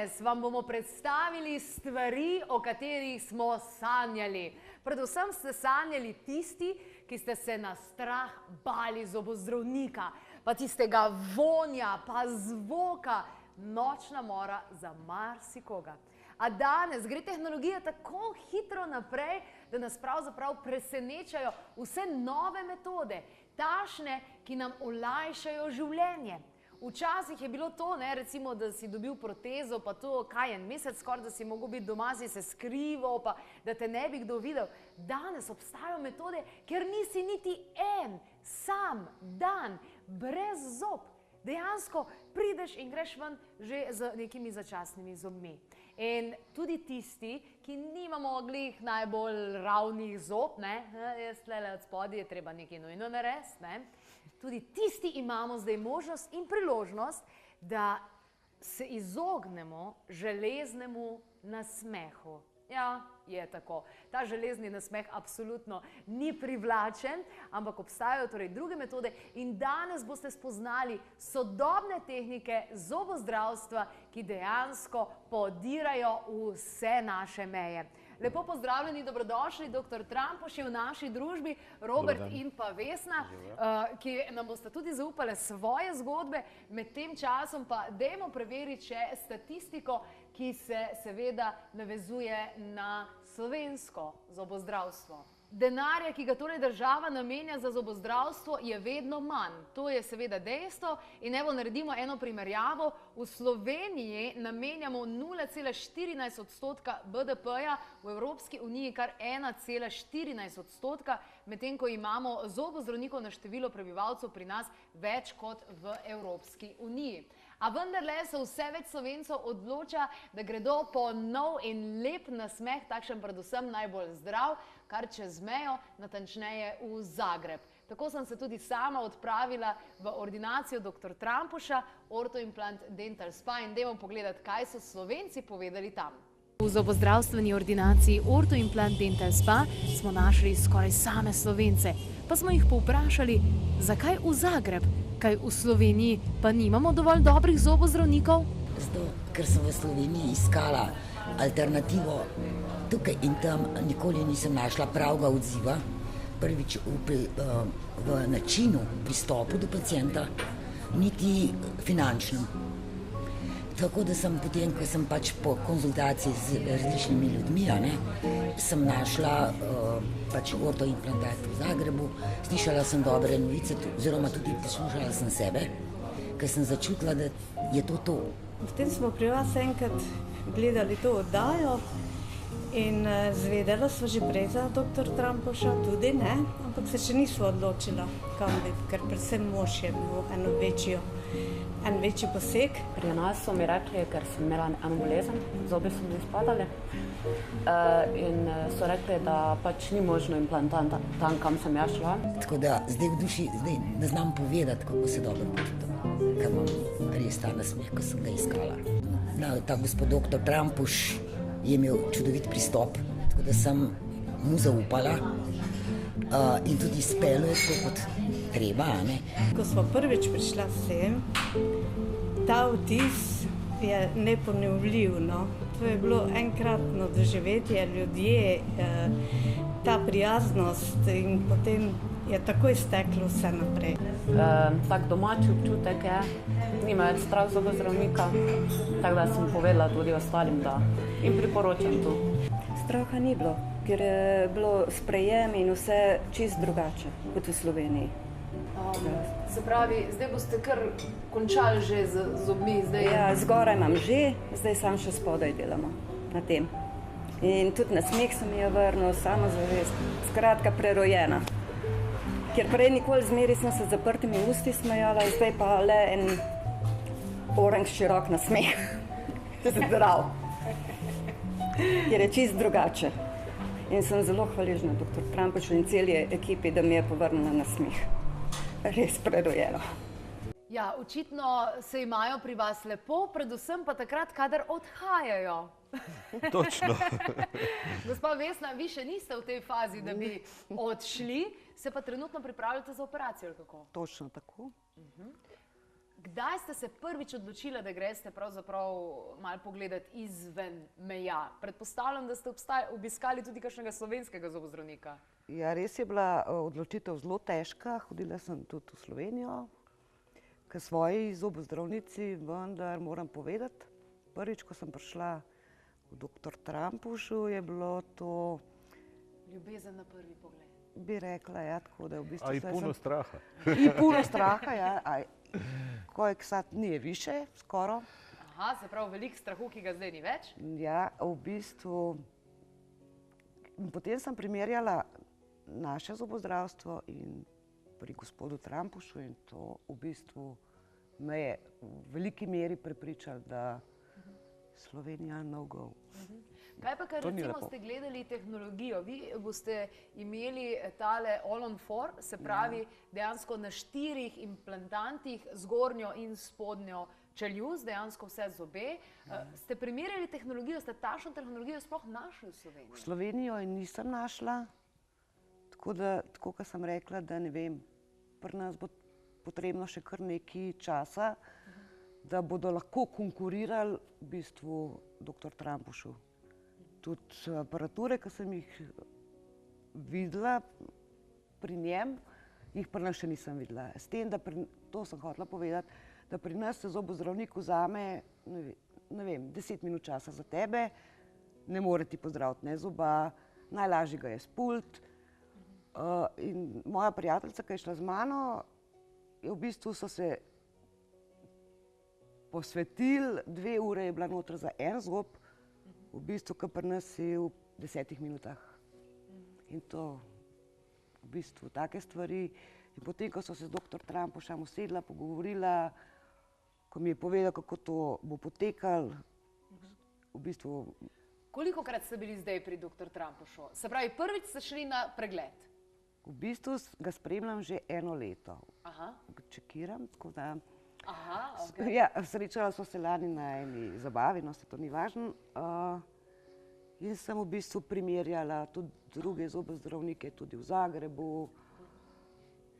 Danes vam bomo predstavili stvari, o katerih smo sanjali. Predvsem ste sanjali tisti, ki ste se na strah bali zobozdravnika, pa tistega vonja, pa zvoka, nočna mora za marsikoga. A danes gre tehnologija tako hitro naprej, da nas pravzaprav presenečajo vse nove metode, takšne, ki nam olajšajo življenje. Včasih je bilo to, recimo, da si dobil protezo, pa to, kaj en mesec skoraj, da si mogel biti doma, si se skrival, pa da te ne bi kdo videl. Danes obstajajo metode, ker nisi niti en sam dan brez zob. Dejansko prideš in greš ven že z nekimi začasnimi zobmi. In tudi tisti, ki nimamo glih najbolj ravnih zob, jaz tlele od spodaj je treba nekaj nujno narediti, tudi tisti imamo zdaj možnost in priložnost, da se izognemo železnemu nasmehu. Ja, je tako. Ta železni nasmeh absolutno ni privlačen, ampak obstajajo torej druge metode in danes boste spoznali sodobne tehnike zobozdravstva, ki dejansko podirajo vse naše meje. Lepo pozdravljeni, dobrodošli, dr. Trampuš je v naši družbi, Robert in pa Vesna, ki nam boste tudi zaupali svoje zgodbe. Med tem časom pa dajmo preveriti še statistiko, ki se seveda navezuje na slovensko zobozdravstvo. Denarja, ki ga torej država namenja za zobozdravstvo, je vedno manj. To je seveda dejstvo in evo naredimo eno primerjavo. V Sloveniji namenjamo 0,14% BDP-ja, v Evropski uniji kar 1,14%, medtem ko imamo zobozdravnikov na število prebivalcev pri nas več kot v Evropski uniji. A vendarle se vse več Slovencev odloča, da gredo po nov in lep nasmeh, takšen predvsem najbolj zdrav, kar čez mejo, natančneje v Zagreb. Tako sem se tudi sama odpravila v ordinacijo dr. Trampuša, Orthoimplant Dental Spa, in dajmo pogledati, kaj so Slovenci povedali tam. V zobozdravstveni ordinaciji Orthoimplant Dental Spa smo našli skoraj same Slovence, pa smo jih povprašali, zakaj v Zagreb, kaj v Sloveniji pa nimamo dovolj dobrih zobozdravnikov? Zato, ker sem v Sloveniji iskala alternativo tukaj in tam, nikoli nisem našla pravega odziva, prvič v načinu pristopu do pacienta, niti finančnem. Tako da sem potem, ko sem pač po konzultaciji z različnimi ljudmi, sem našla pač ortoimplantat v Zagrebu, slišala sem dobre novice, oziroma tudi poslušala sem sebe, ker sem začutila, da je to. Potem smo pri vas enkrat gledali to oddajo in zvedela sva že prej za dr. Trampuša, tudi ne, ampak se še nisva odločila, kam bi, ker predvsem mož je bil en večji poseg. Pri nas so mi rekli, ker sem imela eno bolezen, zobe so mi izpadali in so rekli, da pač ni možno implantanta tam, kam sem jaz šla. Tako da zdaj v duši ne znam povedati, kako se dobro počutim, ker imam res ta nasmeh, ko sem ga iskala. Ta gospod dr. Trampuš je imel čudovit pristop, tako da sem mu zaupala in tudi speljal je tako kot treba. Ko smo prvič prišla sem, ta vtis je neponovljiv. To je bilo enkratno doživetje, ljudje, ta prijaznost in potem je takoj steklo vse naprej. Tak domači občutek je, nima več strah zobozdravnika, tako da sem povedala tudi ostalim, da jim priporočam to. Straha ni bilo, ker je bilo sprejem in vse čist drugače kot v Sloveniji. Se pravi, zdaj boste kar končali že z zobmi? Ja, zgoraj imam že, zdaj sam še spodaj delamo na tem. In tudi nasmeh se mi je vrnil, samozavest, skratka prerojena. Ker prej nikoli zmeri sem se z zaprtimi usti smejala, zdaj pa le en oranž širok nasmeh. Zdrav. Ker je čist drugače. In sem zelo hvaležna dr. Trampušu in celi ekipi, da mi je povrnila nasmeh. Res prerojeno. Ja, očitno se imajo pri vas lepo, predvsem pa takrat, kadar odhajajo. Točno. Gospa Vesna, vi še niste v tej fazi, da bi odšli, se pa trenutno pripravljate za operacijo, ali kako? Točno tako. Kdaj ste se prvič odločili, da greste pravzaprav malo pogledati izven meja? Predpostavljam, da ste obiskali tudi kakšnega slovenskega zobozdravnika. Ja, res je bila odločitev zelo težka. Hodila sem tudi v Slovenijo k svoji zobozdravnici, vendar moram povedati, prvič, ko sem prišla v dr. Trampušu, je bilo to... Ljubezen na prvi pogled. Bi rekla, ja, tako da v bistvu... A i puno straha. I puno straha, ja. Kojeg sad nije više, skoro. Aha, se pravi veliko strahu, ki ga zdaj ni več? Ja, v bistvu... Potem sem primerjala naše zobozdravstvo in pri gospodu Trampušu in to v bistvu me je v veliki meri prepričalo, da Slovenija no go. Kaj pa, ker recimo ste gledali tehnologijo, vi boste imeli tale all-on-4, se pravi dejansko na 4 implantantih, zgornjo in spodnjo čeljust, dejansko vse zobe. Ste primerjali tehnologijo, ste takšno tehnologijo sploh našli v Sloveniji? V Slovenijo jo nisem našla, tako da, tako kot sem rekla, da ne vem, pri nas bo potrebno še kar nekaj časa, da bodo lahko konkurirali v bistvu dr. Trampušu. Tudi aparature, ki sem jih videla pri njem, jih pri nas še nisem videla. S tem, da to sem hotela povedati, da pri nas se zobozdravnik vzame, ne vem, 10 minut časa za tebe, ne more ti pozdraviti ne zoba, najlažje ga je spult. In moja prijateljica, ki je šla z mano, je v bistvu so se posvetili, 2 ure je bila noter za en zob, v bistvu, ki pri nas je v 10 minutah. In to v bistvu take stvari. In potem, ko so se z dr. Trampušem usedla, pogovorila, ko mi je povedal, kako to bo potekalo, v bistvu... Kolikokrat ste bili zdaj pri dr. Trampušu? Se pravi, prvič ste šli na pregled? V bistvu ga spremljam že 1 leto. Aha. Čekiram, tako da... Aha, ok. Ja, srečala smo se lani na eni zabavi, no se to ni važno. In sem v bistvu primerjala tudi druge zobozdravnike, tudi v Zagrebu.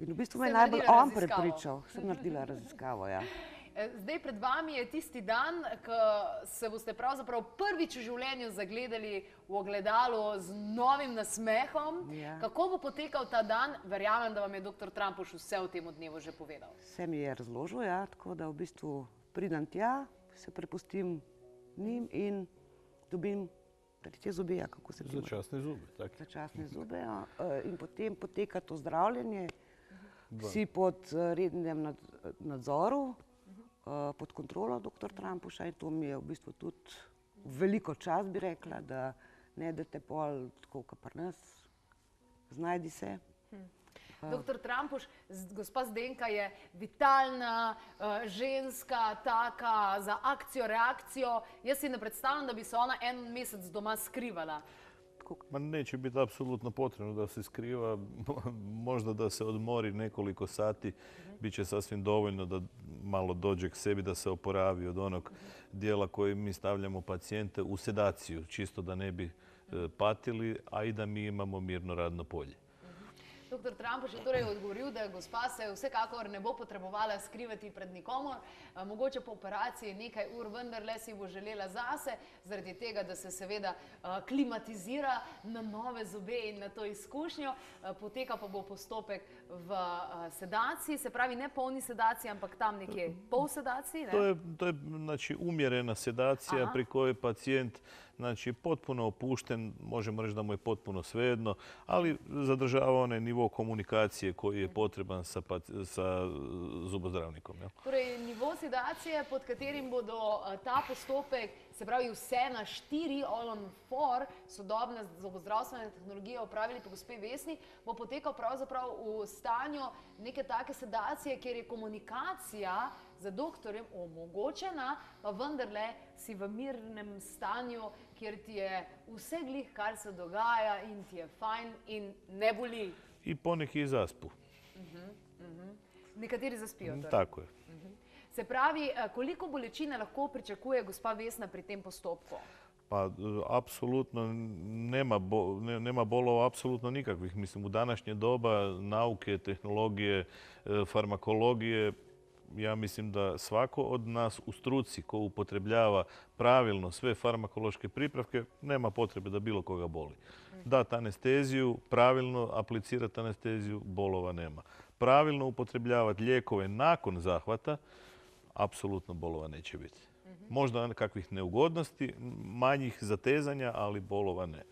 In v bistvu me je najbolj on prepričal. Sem naredila raziskavo, ja. Zdaj pred vami je tisti dan, ko se boste pravzaprav prvič v življenju zagledali v ogledalo z novim nasmehom. Ja. Kako bo potekal ta dan? Verjamem, da vam je dr. Trampuš vse v tem dnevu že povedal. Vse mi je razložil, ja, tako da v bistvu pridem tja, se prepustim njim in dobim tretje zobe, ja, kako se temu reče? Začasne zube, tak. Začasne zobe, ja. In potem poteka to zdravljenje, si pod rednem nadzoru, pod kontrolo dr. Trampuša in to mi je v bistvu tudi veliko čas, bi rekla, da ne date pol tako, kot pri nas, znajdi se. Dr. Trampuš, gospa Zdenka je vitalna ženska, taka za akcijo, reakcijo. Jaz si ne predstavljam, da bi se ona 1 mesec doma skrivala. Ma neće biti apsolutno potrebno da se skriva, možda da se odmori nekoliko sati, bit će sasvim dovoljno da malo dođe k sebi, da se oporavi od onog dijela koji mi stavljamo pacijente u sedaciju, čisto da ne bi patili, a i da mi imamo mirno radno polje. Dr. Trampuš je torej odgovoril, da gospa se vsekakor ne bo potrebovala skrivati pred nikomor, mogoče po operaciji nekaj ur vendarle si bo želela zase, zaradi tega, da se seveda klimatizira na nove zobe in na to izkušnjo. Poteka pa bo postopek v sedaciji, se pravi ne polni sedaciji, ampak tam nekje pol sedaciji. To je znači, umjerena sedacija pri kojoj pacijent znači, potpuno opušten, možemo reći da mu je potpuno svejedno, ali zadržava onaj nivo komunikacije koji je potreban sa zubozdravnikom. Ja. Torej, nivo sedacije, pod katerim bodo ta postopek, se pravi vse na 4, all on 4, sodobne zobozdravstvene tehnologije opravili po gospe Vesni, bo potekal pravzaprav v stanju neke take sedacije, kjer je komunikacija za doktorjem omogočena, pa vendarle si v mirnem stanju, kjer ti je vse glih, kar se dogaja in ti je fajn in ne boli. I poneki i zaspu. Nekateri zaspijo. Torej. Tako je. Se pravi, koliko bolečine lahko pričakuje gospa Vesna pri tem postopku? Pa apsolutno nema bolova apsolutno nikakvih. Mislim, u današnje doba nauke, tehnologije, farmakologije, ja mislim da svako od nas u struci ko upotrebljava pravilno sve farmakološke pripravke nema potrebe da bilo koga boli. Dati anesteziju, pravilno aplicirati anesteziju, bolova nema. Pravilno upotrebljavati lijekove nakon zahvata, apsolutno bolova neće biti. Možda kakvih neugodnosti, manjih zatezanja, ali bolova ne.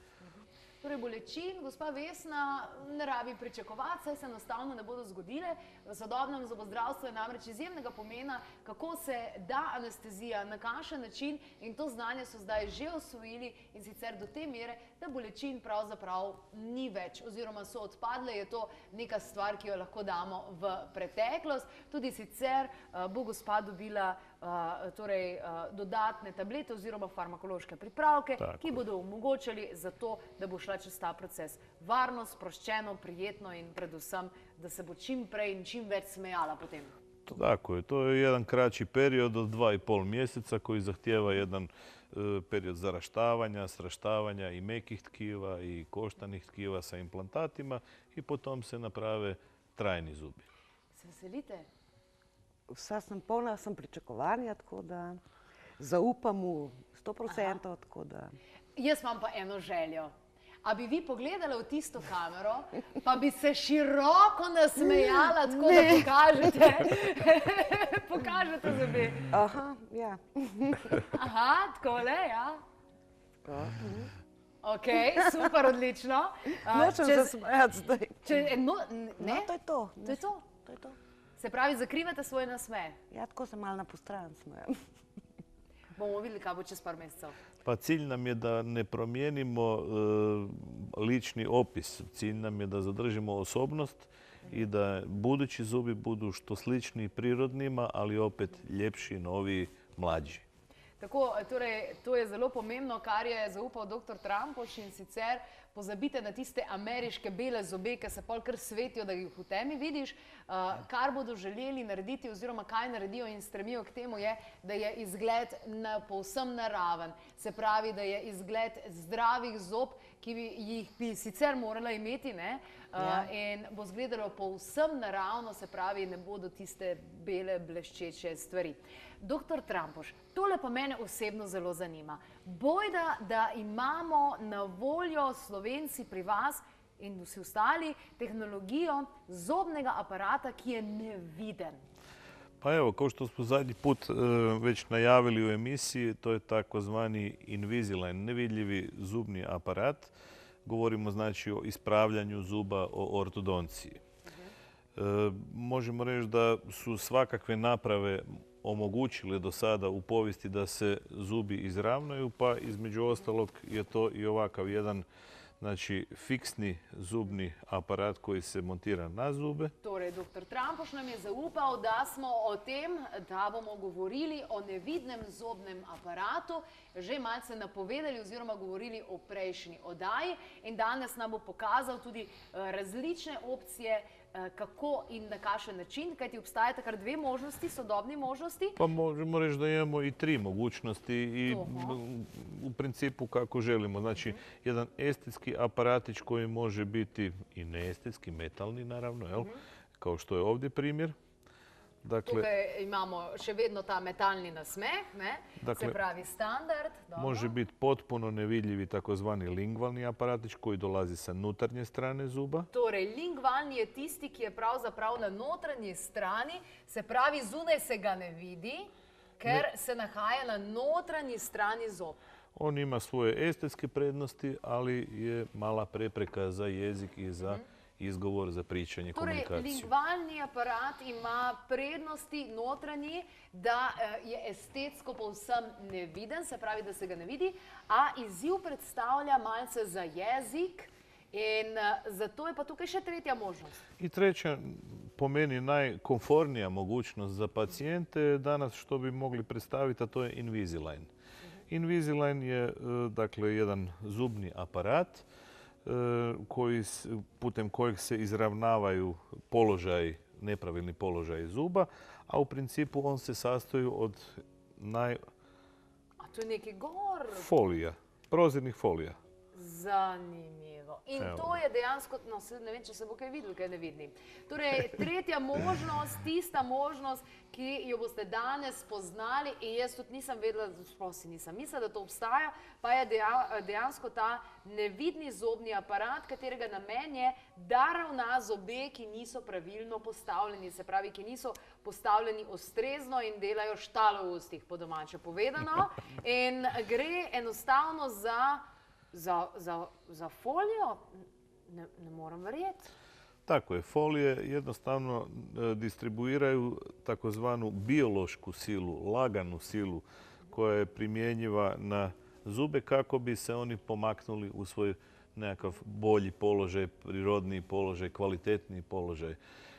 Torej, bolečin, gospa Vesna, ne rabi pričakovati, saj se enostavno ne bodo zgodile. V sodobnem zobozdravstvu je namreč izjemnega pomena, kako se da anestezija, na kakšen način, in to znanje so zdaj že osvojili, in sicer do te mere, da bolečin pravzaprav ni več, oziroma so odpadle, je to neka stvar, ki jo lahko damo v preteklost. Tudi sicer bo gospa dobila dodatne tablete oziroma farmakološke pripravke, ki bodo omogočali za to, da bo šla čez ta proces varno, sproščeno, prijetno in predvsem, da se bo čim prej in čim več smejala potem. Tako je. To je jedan kraći period od 2,5 mjeseca koji zahtijeva jedan period zaraštavanja, sraštavanja i mekih tkiva i koštanih tkiva sa implantatima i potom se naprave trajni zubi. Se veselite? Vsa sem polna, sem pričakovanja, tako da zaupam v 100%. Tako da... Jaz imam pa eno željo. A bi vi pogledali v tisto kamero, pa bi se široko nasmejala, tako da pokažete. Pokažete zobe. Aha, ja. Aha, takole, ja. Ok, super, odlično. Nočem se smejati zdaj. No, to je to. To je to? To je to. Se pravi, zakrivate svoj nasmeh. Ja, tako se malo na postran smejem. Bomo videli, kaj bo čez par mesecev. Pa cilj nam je da ne promijenimo lični opis. Cilj nam je da zadržimo osobnost i da budući zubi budu što slični prirodnima, ali opet ljepši, noviji, mlađi. Tako, torej, to je zelo pomembno, kar je zaupal dr. Trampoš, in sicer pozabite na tiste ameriške bele zobe, ki se pol kar svetijo, da jih v temi vidiš. Kar bodo želeli narediti oziroma kaj naredijo in stremijo k temu je, da je izgled povsem naraven. Se pravi, da je izgled zdravih zob, ki bi sicer morala imeti, ne? In bo izgledalo povsem naravno, se pravi, ne bodo tiste bele bleščeče stvari. Dr. Trampoš, tole pa mene osebno zelo zanima. Bojda, da imamo na voljo Slovenci pri vas in vsi ostali tehnologijo zobnega aparata, ki je neviden. Pa evo, kao što smo zadnji put već najavili u emisiji, to je takozvani Invisalign, nevidljivi zubni aparat. Govorimo znači o ispravljanju zuba, o ortodonciji. Možemo reći da su svakakve naprave omogućile do sada u povijesti da se zubi izravnaju, pa između ostalog je to i ovakav jedan znači fiksni zubni aparat koji se montira na zube. Torej, dr. Trampoš nam je zaupal, da smo o tem, da bomo govorili o nevidnem zobnem aparatu, že malce napovedali oziroma govorili o prejšnji oddaji, in danes nam bo pokazal tudi različne opcije, kako in na kakšen način, kajti obstajata kar dve možnosti, sodobni možnosti. Pa možemo reći da imamo i 3 mogućnosti i u principu kako želimo. Znači, jedan estetski aparatić koji može biti i neestetski, metalni naravno, jel? Kao što je ovdje primjer. Dakle, tukaj imamo še vedno ta metalni nasmeh, ne? Se pravi standard. Može biti potpuno nevidljivi takozvani lingvalni aparatić koji dolazi sa nutarnje strane zuba. Torej, lingvalni je tisti, ki je pravzaprav na notranji strani, se pravi, zunaj se ga ne vidi, ker se nahaja na notranji strani zob. On ima svoje estetske prednosti, ali je mala prepreka za jezik i za izgovor, za pričanje, komunikaciju. Torej, lingvalni aparat ima prednosti notranji, da je estetsko povsem neviden, se pravi, da se ga ne vidi, a izziv predstavlja malce za jezik in zato je pa tukaj še tretja možnost. I treća, po meni najkomfornija mogućnost za pacijente danas što bi mogli predstaviti, a to je Invisalign. Invisalign je dakle jedan zubni aparat putem kojeg se izravnavaju nepravilni položaj zuba, a u principu on se sastoji od A to je neki gor? folija, prozirnih folija. Zanimivo. In to je dejansko, no, ne vem, če se bo kaj videlo, kaj ne vidim. Torej, tretja možnost, tista možnost, ki jo boste danes spoznali, in jaz tudi nisem vedela, sploh si nisem mislila, da to obstaja, pa je dejansko ta nevidni zobni aparat, katerega namen je, da ravna zobe, ki niso pravilno postavljeni, se pravi, ki niso postavljeni ustrezno in delajo štalo v ustih, po domače povedano. In gre enostavno za folijo, ne moram verjeti. Tako je, folije jednostavno distribuiraju takozvanu biološku silu, laganu silu koja je primjenjiva na zube kako bi se oni pomaknuli u svoj nekakav bolji položaj, prirodniji položaj, kvalitetniji položaj.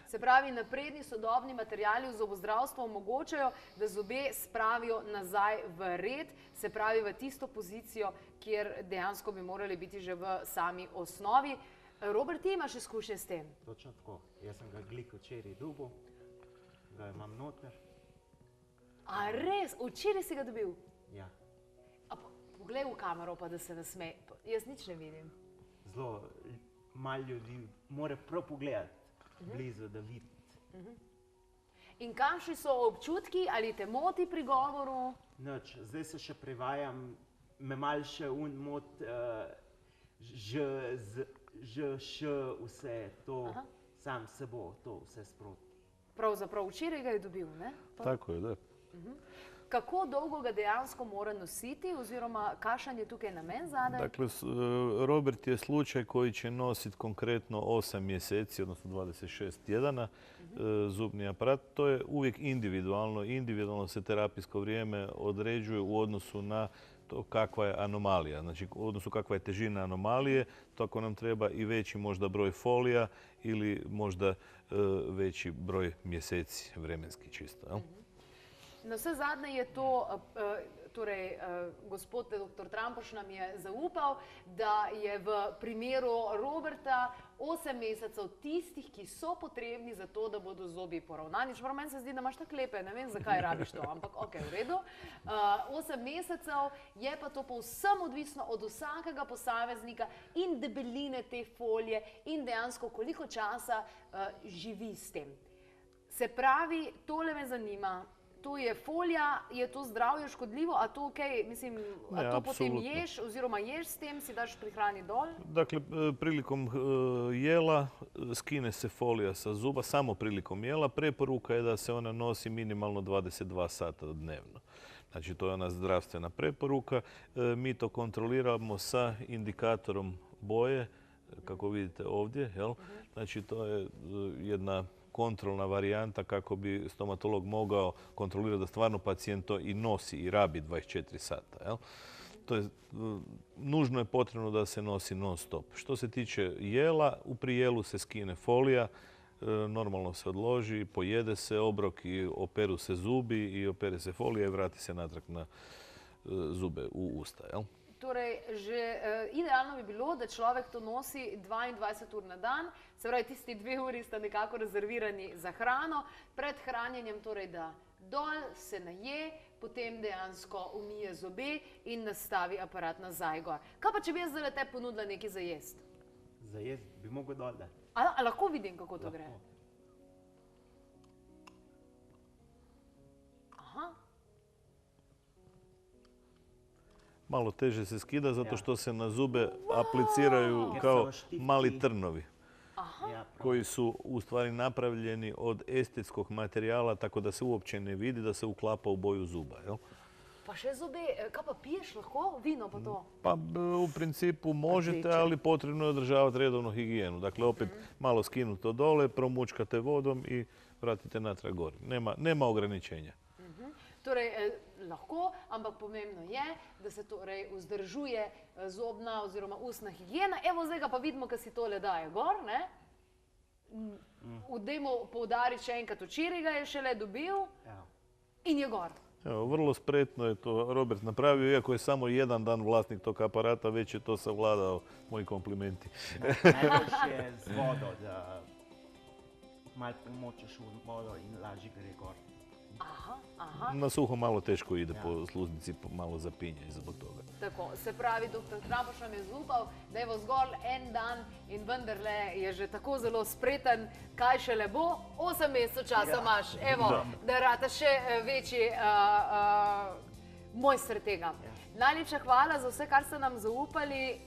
Se pravi, napredni sodobni materijali v zobozdravstvu omogočajo, da zobe spravijo nazaj v red, se pravi v tisto pozicijo, kjer dejansko bi morali biti že v sami osnovi. Robert, ti imaš izkušnje s tem? Točno tako. Jaz sem ga glik včeraj dobil, ga imam noter. A res? Včeraj si ga dobil? Ja. Poglej v kamero, pa da se nasme. Jaz nič ne vidim. Zelo malo ljudi mora prav pogledati blizu, da vidi. In kakšni so občutki, ali te moti pri govoru? Nič, zdaj se še prevajam, me malo še mot, vse to, sam se bo, to vse sproti. Pravzaprav včeraj ga je dobil, ne? Tako je, da. Kako dolgo ga dejansko mora nositi, oziroma kakšen je tukaj namen zadaj? Dakle, Robert je slučaj koji će nositi konkretno 8 mjeseci, odnosno 26 tjedana zubni aparat. To je uvijek individualno. Individualno se terapijsko vrijeme određuje u odnosu na to kakva je anomalija. Znači, u odnosu kakva je težina anomalije, to ako nam treba i veći možda broj folija ili možda veći broj mjeseci vremenski čisto. Jel? Na vse zadnje je to, torej gospod dr. Trampoš nam je zaupal, da je v primeru Roberta 8 mesecev tistih, ki so potrebni za to, da bodo zobi poravnani. Čeprav meni se zdi, da imaš tako lepe, ne vem, zakaj rabiš to, ampak ok, v redu. 8 mesecev je pa to povsem odvisno od vsakega posameznika in debeline te folije in dejansko koliko časa živi s tem. Se pravi, tole me zanima. To je folija, je to zdravje škodljivo, a to ok, mislim, a to potem ješ, oziroma ješ s tem, si daš pri hrani dol? Dakle, prilikom jela skine se folija sa zuba, samo prilikom jela. Preporuka je da se ona nosi minimalno 22 sata dnevno. Znači, to je ona zdravstvena preporuka. Mi to kontroliramo sa indikatorom boje, kako vidite ovdje. Jel? Znači, to je jedna kontrolna varijanta kako bi stomatolog mogao kontrolirati da stvarno pacijent to i nosi i rabi 24 sata. Jel? To je, nužno je potrebno da se nosi non stop. Što se tiče jela, u prijelu se skine folija, normalno se odloži, pojede se obrok i operu se zubi i opere se folija i vrati se natrag na zube u usta. Jel? Torej, že idealno bi bilo, da človek to nosi 22 ur na dan, se pravi, tisti 2 uri sta nekako rezervirani za hrano, pred hranjenjem torej, da dol se naje, potem dejansko umije zobe in nastavi aparat nazaj gor. Kaj pa, če bi jaz zdaj te ponudila nekaj za jest? Za jest bi mogel dol dati. A lahko vidim, kako to gre? Aha. Malo teže se skida zato što se na zube apliciraju kao mali trnovi koji su u stvari napravljeni od estetskog materijala tako da se uopće ne vidi da se uklapa u boju zuba. Jel? Pa še zobe, kaj pa piješ lahko? Vino pa to? Pa u principu možete, ali potrebno je održavati redovnu higijenu. Dakle, opet malo skinuto dole, promučkate vodom i vratite natrag gore. Nema ograničenja. Torej, lahko, ampak pomembno je, da se torej vzdržuje zobna oziroma ustna higijena. Evo, zdaj ga pa vidimo, kaj si tole daje gor, ne? Dajmo poudariti še enkrat, včeraj ga je šele dobil in je gor. Evo, vrlo spretno je to Robert napravio, iako je samo jedan dan vlasnik tog aparata, već je to savladao, moji komplimenti. Najboljše je z vodo, da malo pomočeš v vodo in lažje gre gor. Na suho malo teško ide po sluznici, malo zapinje i zbog toga. Tako, se pravi, dr. Trampoš nam je zaupal, da je zgolj en dan in vendarle je že tako zelo spreten, kaj šele bo, 8 mesecev časa imaš, evo, da rata še večji mojster tega. Najlepša hvala za vse, kar ste nam zaupali,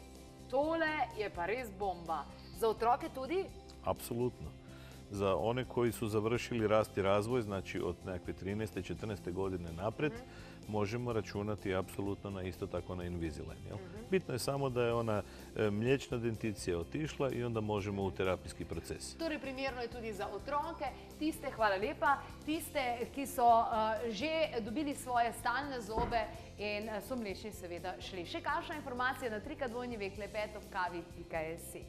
tole je pa res bomba. Za otroke tudi? Apsolutno. Za one koji su završili rast i razvoj, znači od nekakve 13. 14. godine napred, možemo računati apsolutno na isto tako na Invisalign. Bitno je samo da je ona mliječna denticija otišla i onda možemo u terapijski proces. Torej, primerno je tudi za otroke, tiste, hvala lepa, tiste, ki so že dobili svoje stalne zobe in so mlečni seveda šli. Še kakšna informacija na www.klepetofkavi.si.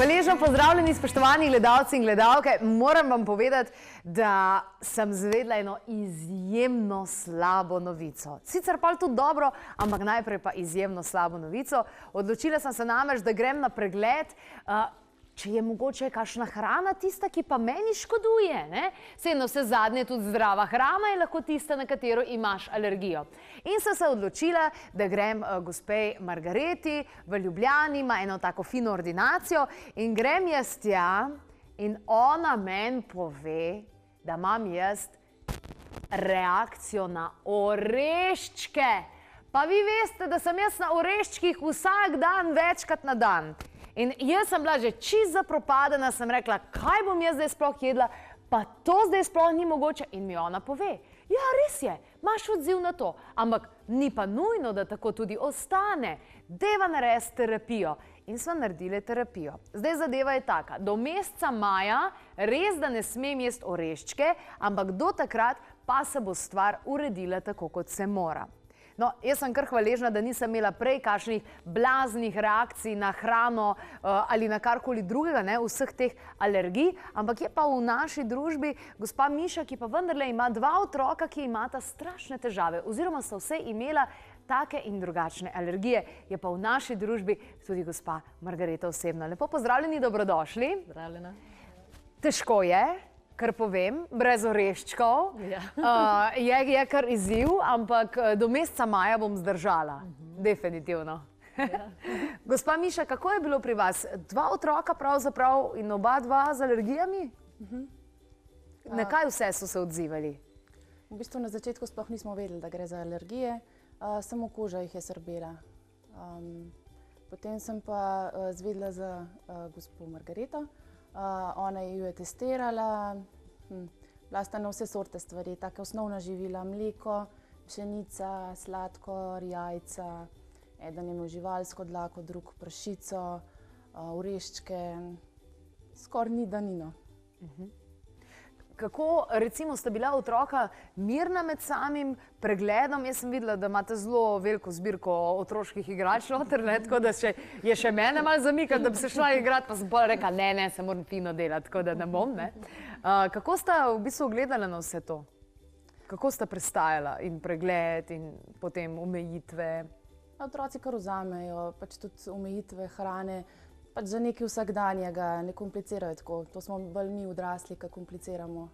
Hvaležno pozdravljeni, spoštovani gledalci in gledalke. Moram vam povedati, da sem zvedla eno izjemno slabo novico. Sicer pa tudi dobro, ampak najprej pa izjemno slabo novico. Odločila sem se namreč, da grem na pregled, če je mogoče kakšna hrana tista, ki pa meni škoduje. Saj na vse zadnje tudi zdrava hrana je lahko tista, na katero imaš alergijo. In sem se odločila, da grem gospej Margareti v Ljubljani, ima eno tako fino ordinacijo in grem jaz tja in ona meni pove, da imam jaz reakcijo na oreščke. Pa vi veste, da sem jaz na oreščkih vsak dan, večkrat na dan. In jaz sem bila že čisto zapropadena, sem rekla, kaj bom jaz zdaj sploh jedla, pa to zdaj sploh ni mogoče. In mi ona pove, ja, res je, imaš odziv na to, ampak ni pa nujno, da tako tudi ostane. Deva narediti terapijo. In sva naredili terapijo. Zdaj zadeva je taka, do meseca maja res, da ne smem jesti oreščke, ampak do takrat pa se bo stvar uredila tako, kot se mora. No, jaz sem kar hvaležna, da nisem imela prej kakšnih blaznih reakcij na hrano ali na karkoli drugega, vseh teh alergij, ampak je pa v naši družbi gospa Miša, ki pa vendarle ima 2 otroka, ki imata strašne težave, oziroma so vse imela take in drugačne alergije. Je pa v naši družbi tudi gospa Margareta osebno. Lepo pozdravljeni, dobrodošli. Zdravljena. Težko je, kar povem, brez oreščkov. Je kar izziv, ampak do meseca maja bom zdržala. Definitivno. Gospa Miša, kako je bilo pri vas? 2 otroka pravzaprav in oba 2 z alergijami? Na kaj vse so se odzivali? V bistvu na začetku sploh nismo vedeli, da gre za alergije, samo koža jih je srbela. Potem sem pa zvedela za gospo Margareto. Ona ju je testirala, bila sta na vse sorte stvari, take osnovna živila, mleko, pšenica, sladkor, jajca, eden je imel živalsko dlako, drug prašico, oreščke, skoraj ni danino. Kako, recimo, sta bila otroka mirna med samim pregledom? Jaz sem videla, da imate zelo veliko zbirko otroških igrač noter, tako da je še mene malo zamikati, da bi se šla igrati, pa sem pa rekla, ne, se moram fino delati, tako da ne bom. Kako sta v bistvu gledala na vse to? Kako sta prestajala in pregled in potem omejitve? Otroci kar vzamejo, pač tudi omejitve hrane, pač za nekaj vsakdanjega, ne komplicirajo tako. To smo bolj mi odrasli, ki kompliciramo,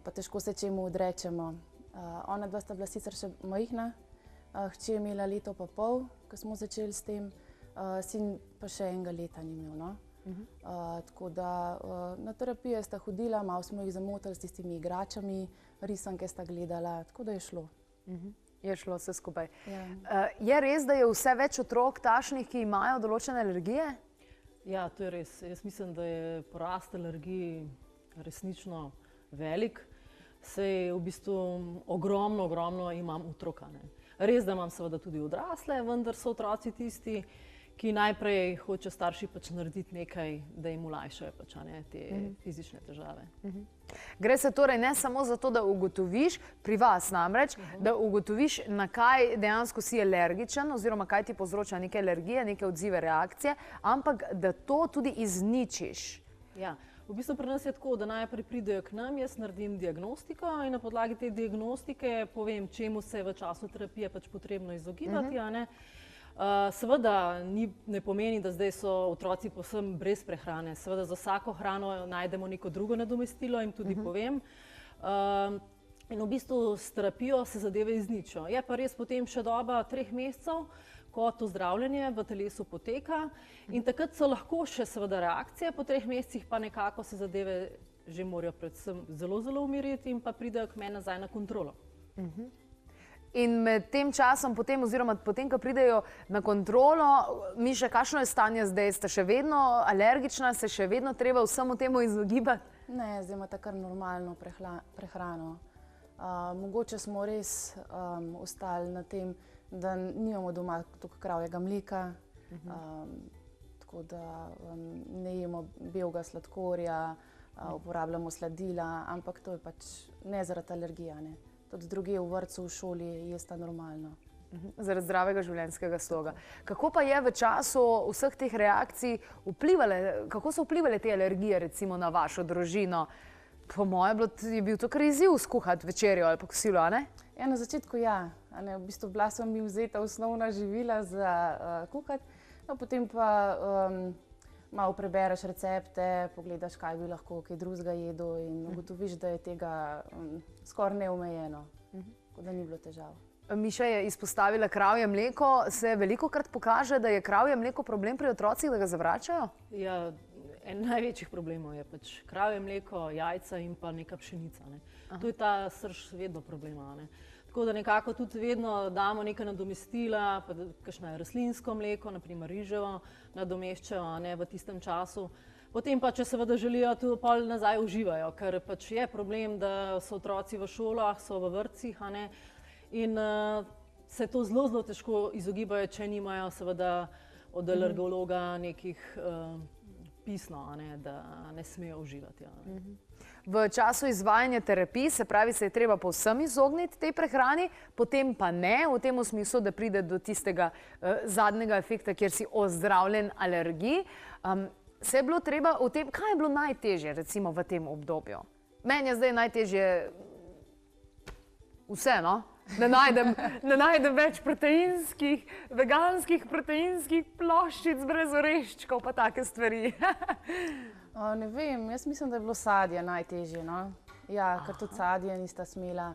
pa težko se čemu odrečemo. Ona 2 sta bila sicer še majhna, hči je imela 1,5 leta, ko smo začeli s tem, sin pa še 1 leta ni imel. Tako da na terapijo sta hodila, malo smo jih zamotili s tistimi igračami, risanke sta gledala, tako da je šlo. Je šlo vse skupaj. Je res, da je vse več otrok takšnih, ki imajo določene alergije? Ja, to je res. Jaz mislim, da je porast alergij resnično velik. Saj v bistvu ogromno imam otroka. Res, da imam seveda tudi odrasle, vendar so otroci tisti, ki najprej hoče starši pač narediti nekaj, da jim olajšajo pač, te fizične težave. Gre se torej ne samo za to, da ugotoviš, pri vas namreč, da ugotoviš, na kaj dejansko si alergičen oziroma kaj ti povzroča neke alergije, neke odzive, reakcije, ampak da to tudi izničiš. Ja, v bistvu pri nas je tako, da najprej pridejo k nam, jaz naredim diagnostiko in na podlagi te diagnostike povem, čemu se v času terapije pač potrebno izogibati, Seveda ne pomeni, da zdaj so otroci povsem brez prehrane. Seveda za vsako hrano najdemo neko drugo nadomestilo, jim tudi povem. In v bistvu s terapijo se zadeve izničijo. Je pa res potem še doba 3 mesecev, ko to zdravljenje v telesu poteka in takrat so lahko še seveda reakcije, po 3 mesecih pa nekako se zadeve že morajo predvsem zelo, zelo umiriti in pa pridejo k meni nazaj na kontrolo. In med tem časom, oziroma potem, ko pridejo na kontrolo, Miša, kakšno je stanje zdaj? Ste še vedno alergična, se še vedno treba vsemu temu izogibati? Ne, zdaj imate kar normalno prehrano. Mogoče smo res ostali na tem, da nimamo doma toliko kravjega mleka, tako da ne jemo belega sladkorja, uporabljamo sladila, ampak to je pač ne zaradi alergije, ne. Tudi druge v vrtcu, v šoli jesta normalno. Zaradi zdravega življenjskega sloga. Kako pa je v času vseh teh reakcij kako so vplivale te alergije recimo na vašo družino? Po mojem je bil to kar izziv skuhati večerjo ali pa kosilo, a ne? Ja, na začetku ja. V bistvu bila so mi vzeta osnovna živila za kuhati, potem pa malo prebereš recepte, pogledaš, kaj bi lahko kaj drugega jedel in ugotoviš, da je tega skoraj neomejeno, tako da ni bilo težav. Miša je izpostavila kravje mleko. Se velikokrat pokaže, da je kravje mleko problem pri otrocih, da ga zavračajo? Ja, en največjih problemov je pač kravje mleko, jajca in pa neka pšenica. To je ta srž vedno problema. Tako da nekako tudi vedno damo neka nadomestila, pa kakšno rastlinsko mleko, naprimer riževo, nadomeščajo v tistem času. Potem pa, če seveda želijo, tudi pol nazaj uživajo, ker pač je problem, da so otroci v šolah, so v vrtcih, in se to zelo, zelo težko izogibajo, če nimajo seveda od alergologa nekih pisno, da ne smejo uživati. V času izvajanja terapij, se pravi, se je treba povsem izogniti tej prehrani, potem pa ne, v tem smislu, da pride do tistega zadnjega efekta, kjer si ozdravljen alergij. Se je bilo treba v tem, kaj je bilo najtežje recimo v tem obdobju? Meni je zdaj najtežje vse, no? Ne najdem več proteinskih, veganskih proteinskih ploščic brez oreščkov pa take stvari. Ne vem, jaz mislim, da je bilo sadje najtežje, no. Ja, ker tudi sadje nista smela.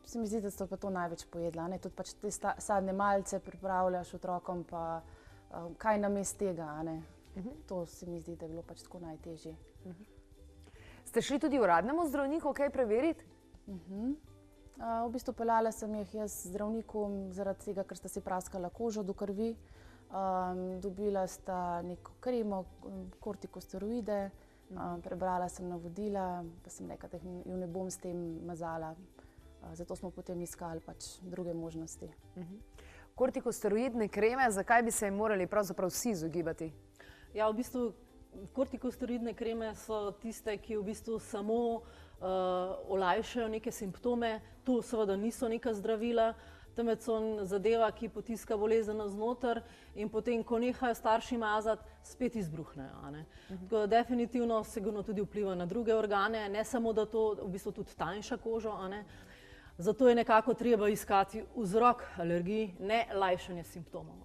Se mi zdi, da sta pa to največ pojedla, ne. Tudi pač te sadne malce pripravljaš otrokom, pa kaj namesto tega, ne. To se mi zdi, da je bilo pač tako najtežje. Ste šli tudi uradnemu zdravniku kaj preveriti? V bistvu peljala sem jih jaz zdravniku zaradi tega, ker sta si praskala kožo do krvi. Dobila sta neko kremo, kortikosteroide, prebrala sem navodila, pa sem rekla, da ju ne bom s tem mazala. Zato smo potem iskali pač druge možnosti. Kortikosteroidne kreme, zakaj bi se jim morali pravzaprav vsi izogibati? Ja, v bistvu kortikosteroidne kreme so tiste, ki v bistvu samo olajšajo neke simptome. To seveda niso neka zdravila, temveč so zadeva, ki potiska bolezen navznoter in potem, ko nehajo starši mazati, spet izbruhnejo. Tako da definitivno sigurno tudi vpliva na druge organe, ne samo, da to v bistvu tudi tanjša kožo. Zato je nekako treba iskati vzrok alergij, ne lajšanje simptomov.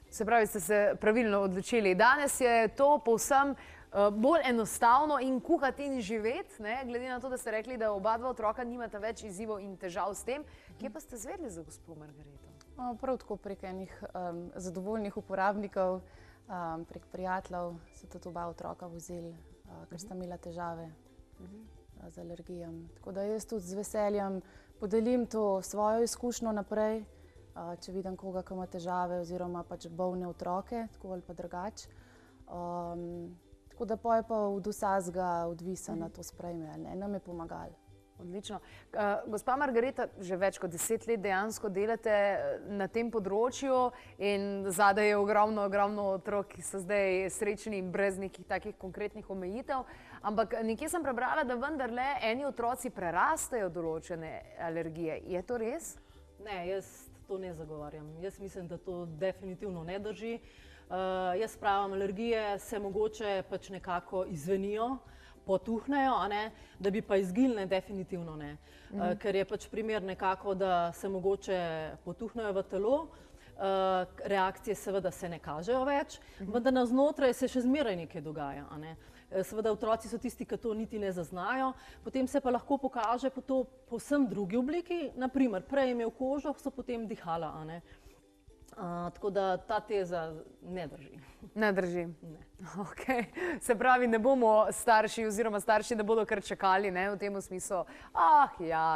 Se pravi, ste se pravilno odločili. Danes je to povsem bolj enostavno in kuhati in živeti, glede na to, da ste rekli, da oba dva otroka nimata več izzivov in težav s tem. Kje pa ste zvedeli za gospo Margareto? Prav tako prek enih zadovoljnih uporabnikov, prek prijateljev so tudi oba otroka vzeli, ker sta imela težave z alergijami. Tako da jaz tudi z veseljem podelim to svojo izkušnjo naprej, če vidim koga, ki ima težave oziroma pač bolne otroke, tako ali pa drugače. Tako da pa je pa od vsega odvisno, da to sprejme ali ne. Nam je pomagali. Odlično. Gospa Margareta, že več kot 10 let dejansko delate na tem področju in zadaj je ogromno otrok, ki so zdaj srečni brez nekih takih konkretnih omejitev. Ampak nekje sem prebrala, da vendarle eni otroci prerastejo določene alergije. Je to res? Ne, jaz to ne zagovarjam. Jaz mislim, da to definitivno ne drži. Jaz pravim, alergije se mogoče pač nekako izvenijo, potuhnejo, da bi pa izginile, definitivno ne. Ker je pač primer nekako, da se mogoče potuhnejo v telo, reakcije seveda se ne kažejo več, vendar na znotraj se še zmeraj nekaj dogaja. Seveda otroci so tisti, ki to niti ne zaznajo, potem se pa lahko pokaže po to povsem drugi obliki, naprimer prej imel kožo, so potem dihala. Tako da ta teza ne drži. Ne drži? Ne. Okay. Se pravi, ne bomo starši oziroma starši ne bodo kar čakali v tem smislu,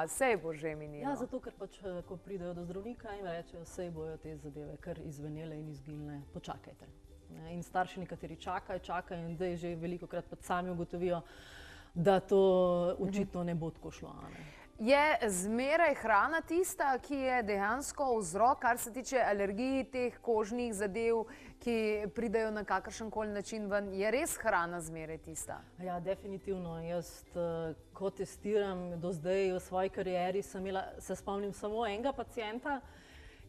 sej bo že minilo. Ja, zato ker pač, ko pridejo do zdravnika in rečejo, sej bojo te zadeve kar izvenele in izginile, počakajte. In starši nekateri čakajo in zdaj že velikokrat pač sami ugotovijo, da to očitno ne bo tako šlo. Je zmeraj hrana tista, ki je dejansko vzrok, kar se tiče alergij, teh kožnih zadev, ki pridejo na kakršenkoli način ven? Je res hrana zmeraj tista? Ja, definitivno. Jaz, ko testiram do zdaj v svoji karieri, se spomnim samo enega pacienta,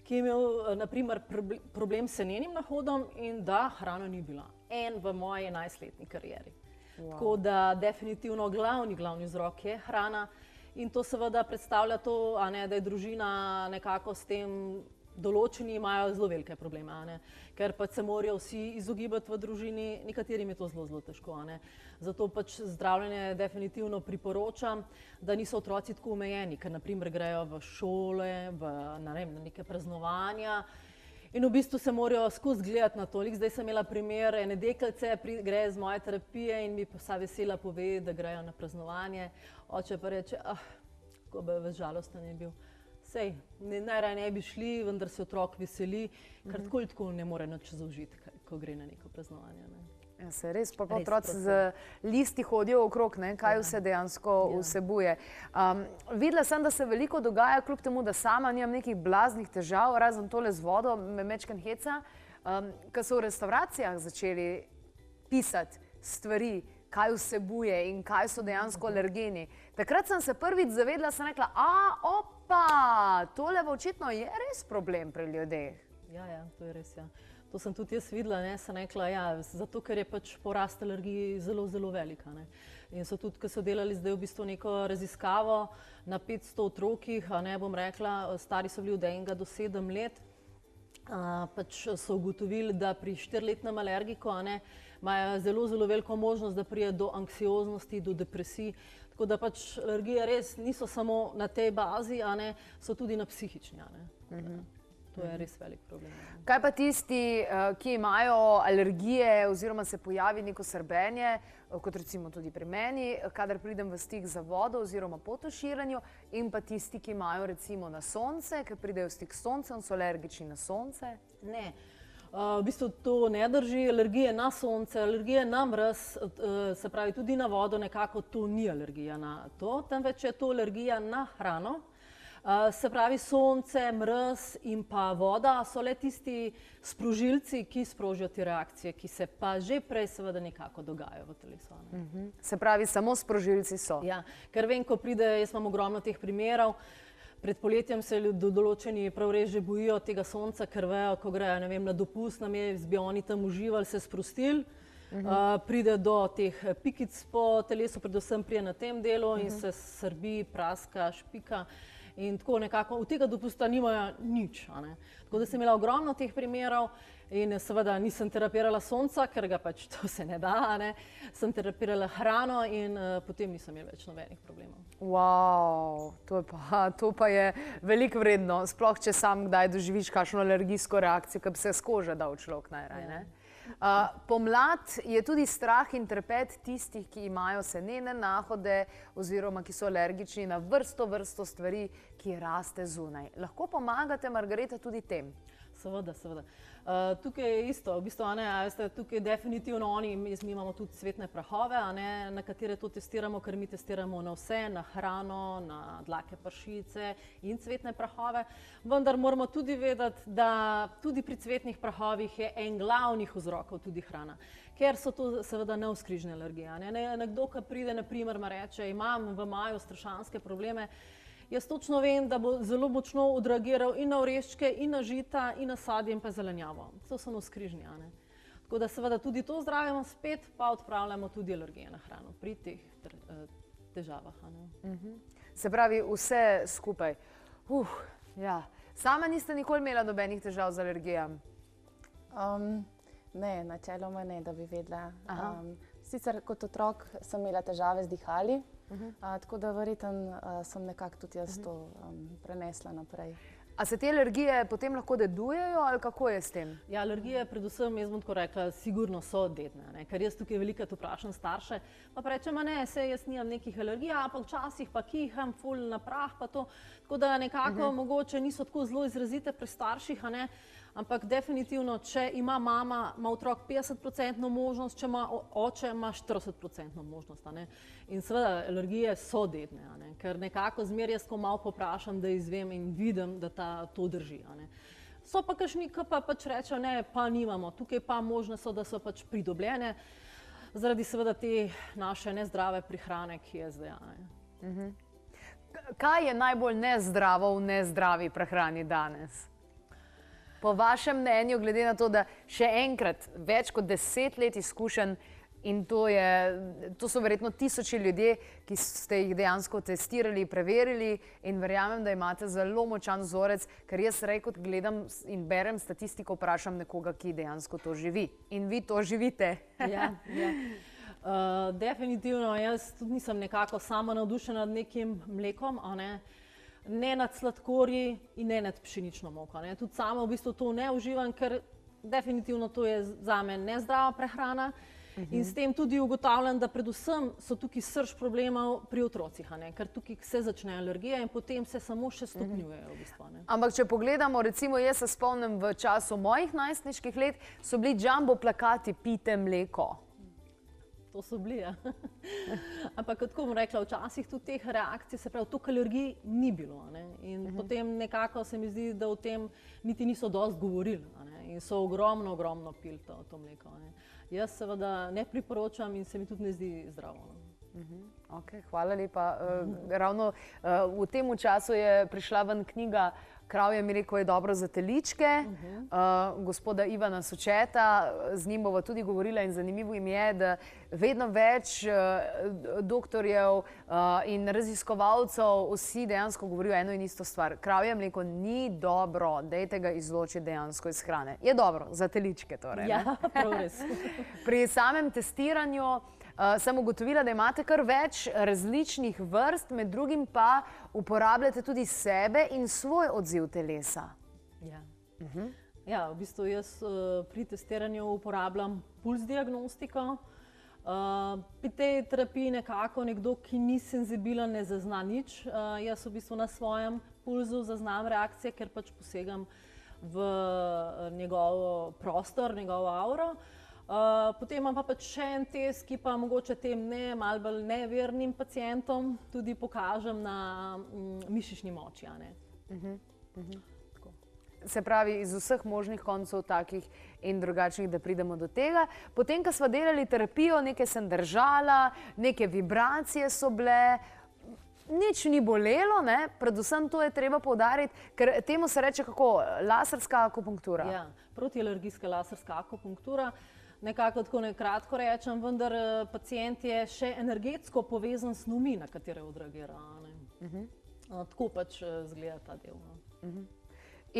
ki je imel naprimer problem s senenim nahodom in da, hrana ni bila. En v moji 11-letni karieri. Tako da definitivno glavni vzrok je hrana. In to seveda predstavlja to, da je družina nekako s tem določeni, imajo zelo velike probleme, ker pač se morajo vsi izogibati v družini, nekaterim je to zelo težko. Zato pač zdravljenje definitivno priporočam, da niso otroci tako omejeni, ker naprimer grejo v šole, na neke praznovanja in v bistvu se morajo skozi gledati na to. Zdaj sem imela primer ene deklice, gre iz moje terapije in mi vsa vesela pove, da grejo na praznovanje. Oče pa reče, kako bi ves žalosten je bil. Sej, najraje ne bi šli, vendar se otrok veseli, ker tako ne more nič zaužiti, ko gre na neko praznovanje. Ja, se res, pa otroci z listi hodijo okrog, kaj vse dejansko vsebuje. Videla sem, da se veliko dogaja, kljub temu, da sama nimam nekih blaznih težav, razen tole z vodo, me mečken heca, ko so v restauracijah začeli pisati stvari, kaj vsebuje in kaj so dejansko alergeni. Takrat sem se prvič zavedla, sem rekla, tole očitno je res problem pri ljudeh. Ja, to je res, ja. To sem tudi jaz videla, sem rekla, zato ker je pač porast alergij zelo velika. In so tudi, ko so delali zdaj v bistvu neko raziskavo na 500 otrokih, bom rekla, stari so bili od 1 do 7 let, pač so ugotovili, da pri 4-letnem alergiku imajo zelo veliko možnost, da pride do anksioznosti, do depresij. Tako da pač alergije res niso samo na tej bazi, so tudi na psihični. To je res velik problem. Kaj pa tisti, ki imajo alergije oziroma se pojavi neko srbenje, kot recimo tudi pri meni, kadar pridem v stik z vodo oziroma po tuširanju, in pa tisti, ki imajo recimo na sonce, ker pridejo v stik s soncem, so alergični na sonce? Ne. V bistvu to ne drži. Alergije na sonce, alergije na mraz, se pravi tudi na vodo, nekako to ni alergija na to, temveč je to alergija na hrano. Se pravi, sonce, mraz in pa voda so le tisti sprožilci, ki sprožijo te reakcije, ki se pa že prej seveda nekako dogajajo v telesu. Se pravi, samo sprožilci so? Ja, ker vem, ko pride, jaz imam ogromno teh primerov, pred poletjem se določeni prav res že bojijo tega sonca, ker vejo, ko grejo, na dopust, bi oni tam uživali, se sprostili. Pride do teh pikic po telesu, predvsem prije na tem delu in se srbi, praska, špika. In tako nekako od tega dopusta nimajo nič. Tako da sem imela ogromno teh primerov in seveda nisem terapirala sonca, ker ga pač to se ne da. Sem terapirala hrano in potem nisem imela več nobenih problemov. Wow, to pa je veliko vredno, sploh če sam kdaj doživiš kakšno alergijsko reakcijo, ki bi se s kože dal človek najraje. Pomlad je tudi strah in trepet tistih, ki imajo senene nahode oziroma ki so alergični na vrsto stvari, ki raste zunaj. Lahko pomagate, Margareta, tudi tem? Seveda, seveda. Tukaj je isto, v bistvu, tukaj definitivno mi imamo tudi cvetne prahove, na katere to testiramo, ker mi testiramo na vse, na hrano, na dlake pršice in cvetne prahove. Vendar moramo tudi vedeti, da tudi pri cvetnih prahovih je en glavnih vzrokov tudi hrana, ker so to seveda navzkrižne alergije. Nekdo, ki pride, naprimer, ma reče, imam v maju strašanske probleme, jaz točno vem, da bo zelo močno odreagiral in na oreščke, in na žita, in na sadje, in pa zelenjavo. To so navzkrižni. Tako da seveda tudi to zdravimo, spet pa odpravljamo tudi alergije na hrano pri teh težavah. Se pravi, vse skupaj. Ja. Sama niste nikoli imela nobenih težav z alergijami? Ne, načeloma ne, da bi vedela. Sicer kot otrok sem imela težave z dihali, tako da verjetno sem nekako tudi jaz to prenesla naprej. A se te alergije potem lahko dedujejo ali kako je s tem? Ja, alergije predvsem, jaz bom tako rekla, sigurno so dedne, ker jaz tukaj velikokrat vprašam starše, pa rečem, ne, saj jaz nimam nekih alergij, ampak včasih pa kiham, ful na prah pa to, tako da nekako mogoče niso tako zelo izrazite pri starših, ampak definitivno, če ima mama, ima otrok 50% možnost, če ima oče, ima 40% možnost. In seveda alergije so dedne, ker nekako zmeraj jaz ko malo poprašam, da izvem in vidim, da to drži. So pa kakšni, ki pa pač rečejo, ne, pa nimamo, tukaj pa možne so, da so pač pridobljene, zaradi seveda te naše nezdrave prehrane, ki je zdaj. Kaj je najbolj nezdravo v nezdravi prehrani danes? Po vašem mnenju, glede na to, da še enkrat več kot 10 let izkušenj in to so verjetno tisoči ljudje, ki ste jih dejansko testirali, preverili in verjamem, da imate zelo močan vzorec, ker jaz kot gledam in berem statistiko, vprašam nekoga, ki dejansko to živi. In vi to živite. Ja. Definitivno, jaz tudi nisem nekako sama navdušena nad nekim mlekom, ne nad sladkorji in ne nad pšenično moko. Tudi sama v bistvu to ne uživam, ker definitivno to je zame nezdrava prehrana in s tem tudi ugotavljam, da predvsem so tukaj srž problemov pri otrocih, ker tukaj se začne alergija in potem se samo še stopnjujejo v bistvu. Ampak če pogledamo, recimo jaz se spomnim v času mojih najstniških let, so bili jumbo plakati pijte mleko. To so bili, ja. Ampak kot bom rekla, včasih tudi teh reakcij, se pravi, toliko alergij ni bilo. In potem nekako se mi zdi, da o tem niti niso dosti govorili. In so ogromno pili to mleko. Jaz seveda ne priporočam in se mi tudi ne zdi zdravo. Ok, hvala lepa. Ravno v tem času je prišla ven knjiga Kravje mleko je dobro za teličke, gospoda Ivana Sočeta, z njim bova tudi govorila in zanimivo jim je, da vedno več doktorjev in raziskovalcev vsi dejansko govorijo eno in isto stvar. Kravje mleko ni dobro, dajte ga izločiti dejansko iz hrane. Je dobro, za teličke torej. Ja, prav res. Pri samem testiranju sem ugotovila, da imate kar več različnih vrst, med drugim pa uporabljate tudi sebe in svoj odziv telesa. Ja, v bistvu jaz pri testiranju uporabljam puls diagnostiko. Pri tej terapiji nekako nekdo, ki ni senzibilen, ne zazna nič. Jaz v bistvu na svojem pulzu zaznam reakcije, ker pač posegam v njegov prostor, njegovo auro. Potem imam pa pač še en test, ki pa mogoče tem malo bolj nevernim pacientom tudi pokažem na mišični moči. Se pravi, iz vseh možnih koncev takih in drugačnih, da pridemo do tega. Potem, ko sva delali terapijo, nekaj sem držala, neke vibracije so bile, nič ni bolelo, predvsem to je treba poudariti, ker temu se reče kako, laserska akupunktura. Ja, protialergijska laserska akupunktura. Nekako tako nekratko rečem, vendar pacient je še energetsko povezan s snovmi, na katere odreagira. Tako pač izgleda ta del.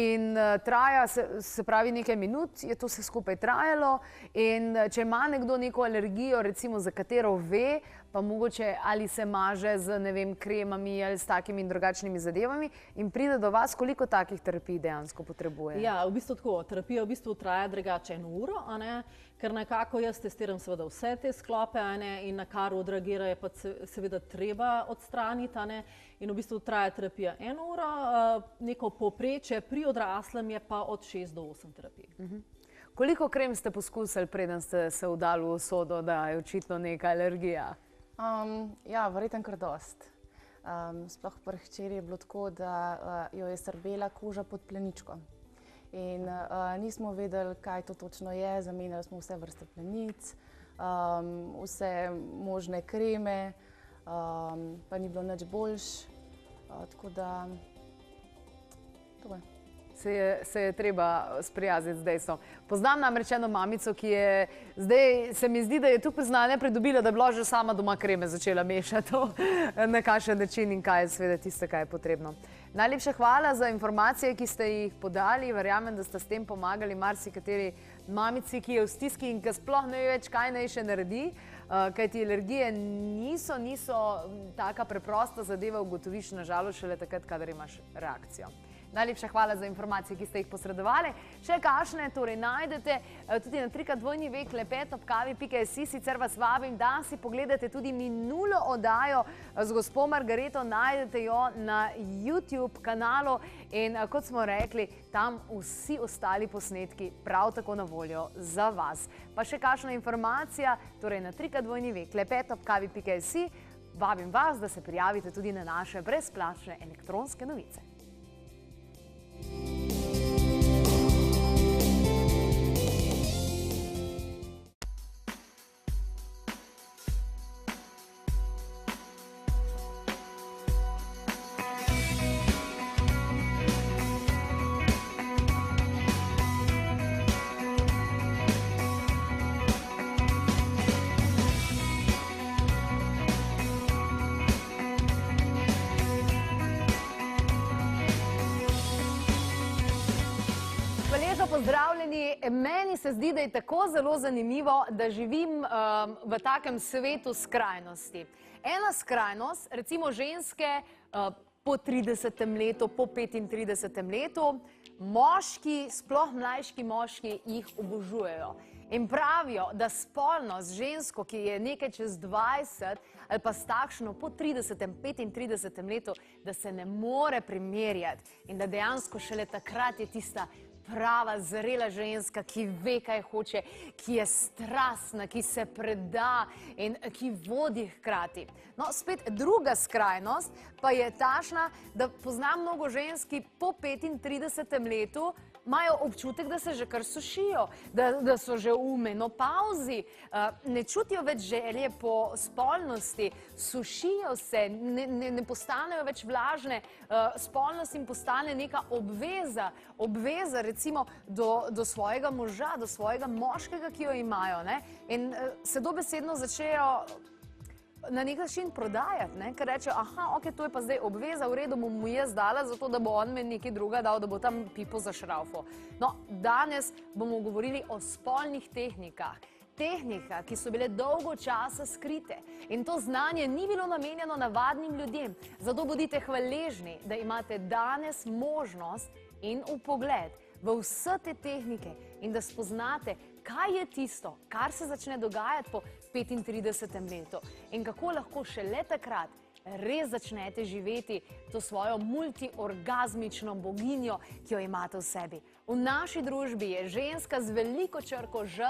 In traja, se pravi, nekaj minut je to vse skupaj trajalo in če ima nekdo neko alergijo, recimo za katero ve, pa mogoče ali se maže z, ne vem, kremami ali s takimi in drugačnimi zadevami in pride do vas, koliko takih terapij dejansko potrebuje? Ja, v bistvu tako, terapija v bistvu traja drugače 1 uro, a ne, ker nekako jaz testiram seveda vse te sklope, a ne, in na kar odreagira je pa seveda treba odstraniti, a ne, in v bistvu traja terapija 1 uro, neko povprečje pri odraslem je pa od 6 do 8 terapij. Koliko krem ste poskusili, preden ste se vdali v usodo, da je očitno neka alergija? Ja, verjetno kar dost. Sploh pri hčeri je bilo tako, da jo je srbela koža pod pleničko. In nismo vedeli, kaj to točno je, zamenjali smo vse vrste plenic, vse možne kreme, pa ni bilo nič boljš, tako da to je. Se je treba sprijazniti z dejstvom. Poznam namreč eno mamico, ki je zdaj, se mi zdi, da je tu priznanje pridobila, da je bila že sama doma kreme začela mešati na kakšen način in kaj je seveda tisto, kaj je potrebno. Najlepša hvala za informacije, ki ste jih podali. Verjamem, da ste s tem pomagali marsikateri mamici, ki je v stiski in ki sploh ne ve več, kaj naj še naredi, kajti alergije niso taka preprosta zadeva, ugotoviš nažalost šele takrat, kadar imaš reakcijo. Najlepša hvala za informacije, ki ste jih posredovali. Še kakšne torej najdete tudi na www.klepet@kavi.si. Sicer vas vabim, da si pogledate tudi minulo oddajo z gospo Margareto. Najdete jo na YouTube kanalu in kot smo rekli, tam vsi ostali posnetki prav tako na voljo za vas. Pa še kakšna informacija, torej na www.klepet@kavi.si. Vabim vas, da se prijavite tudi na naše brezplačne elektronske novice. Pozdravljeni. Meni se zdi, da je tako zelo zanimivo, da živim v takem svetu skrajnosti. Ena skrajnost, recimo ženske po 30. letu, po 35. letu, moški, sploh mlajši moški, jih obožujejo. In pravijo, da spolnost žensko, ki je nekaj čez 20 ali pa s takšno po 30. 35. letu, da se ne more primerjati in da dejansko šele takrat je tista prava, zrela ženska, ki ve, kaj hoče, ki je strastna, ki se preda in ki vodi hkrati. No, spet druga skrajnost pa je takšna, da poznam mnogo ženski po 35. letu, imajo občutek, da se že kar sušijo, da so že v menopavzi, ne čutijo več želje po spolnosti, sušijo se, ne postanejo več vlažne, spolnost jim postane neka obveza recimo do svojega moža, do svojega moškega, ki jo imajo, ne? In se dobesedno začnejo na nek način prodajati, ne? Ker rečejo, aha, ok, to je pa zdaj obveza, v redu bom mu jaz dala, zato da bo on me nekaj druga dal, da bo tam pipo zašraufal. No, danes bomo govorili o spolnih tehnikah. Tehnika, ki so bile dolgo časa skrite. In to znanje ni bilo namenjeno navadnim ljudem. Zato bodite hvaležni, da imate danes možnost in vpogled v vse te tehnike in da spoznate, kaj je tisto, kar se začne dogajati po 35. letu in kako lahko šele takrat res začnete živeti to svojo multiorgazmično boginjo, ki jo imate v sebi. V naši družbi je ženska z veliko črko Ž,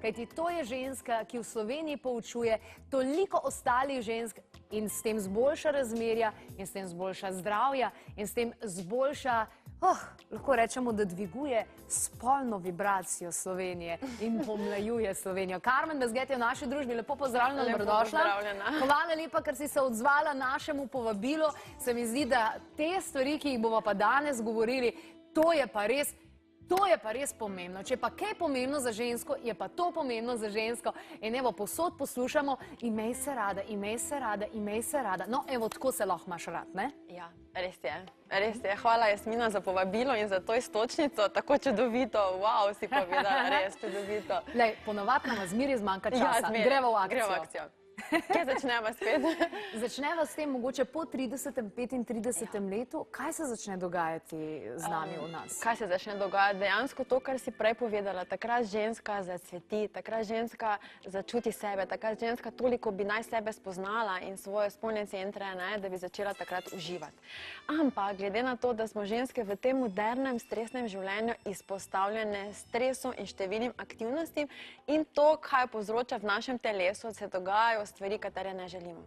kajti to je ženska, ki v Sloveniji poučuje toliko ostalih žensk in s tem zboljša razmerja in s tem zboljša zdravja in s tem zboljša, lahko rečemo, da dviguje spolno vibracijo Slovenije in pomlajuje Slovenijo. Karmen Bezget je v naši družbi, lepo pozdravljena, dobrodošla. Hvala lepa, ker si se odzvala našemu povabilu. Se mi zdi, da te stvari, ki jih bomo pa danes govorili, to je pa res pomembno. Če pa kaj pomembno za žensko, je pa to pomembno za žensko. In evo, povsod poslušamo, imej se rada, imej se rada, imej se rada. No, evo, tako se lahko imaš rad, ne? Ja, res je. Res je. Hvala, Jasmina, za povabilo in za to istočnico. Tako čudovito, wow, si povedala, res čudovito. Lej, ponovadi nam zmeri zmanjka časa. Gremo v akcijo. Kje začneva spet? Začneva s tem mogoče po 30. 35. letu. Kaj se začne dogajati z nami v nas? Kaj se začne dogajati? Dejansko to, kar si prej povedala, takrat ženska zacveti, takrat ženska začuti sebe, takrat ženska toliko bi naj sebe spoznala in svoje spolne centre, da bi začela takrat uživati. Ampak glede na to, da smo ženske v tem modernem stresnem življenju izpostavljene stresu in številnim aktivnostim in to, kaj povzroča v našem telesu, se dogajajo stvari, katere ne želimo.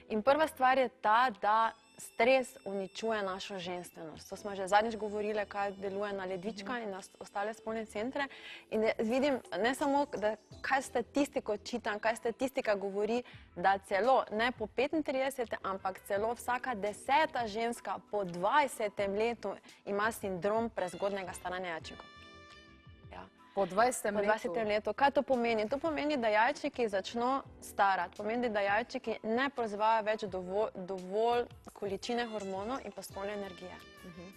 In prva stvar je ta, da stres uničuje našo ženstvenost. To smo že zadnjič govorili, kaj deluje na ledvička in na ostale spolne centre. In vidim, ne samo, da kaj statistiko čitam, kaj statistika govori, da celo ne po 35, ampak celo vsaka 10. ženska po 20. letu ima sindrom prezgodnega staranja jajčnikov. Po 20. letu. Kaj to pomeni? To pomeni, da jajčniki začno starati. Pomeni, da jajčniki ne proizvajajo več dovolj količine hormonov in pa spolne energije.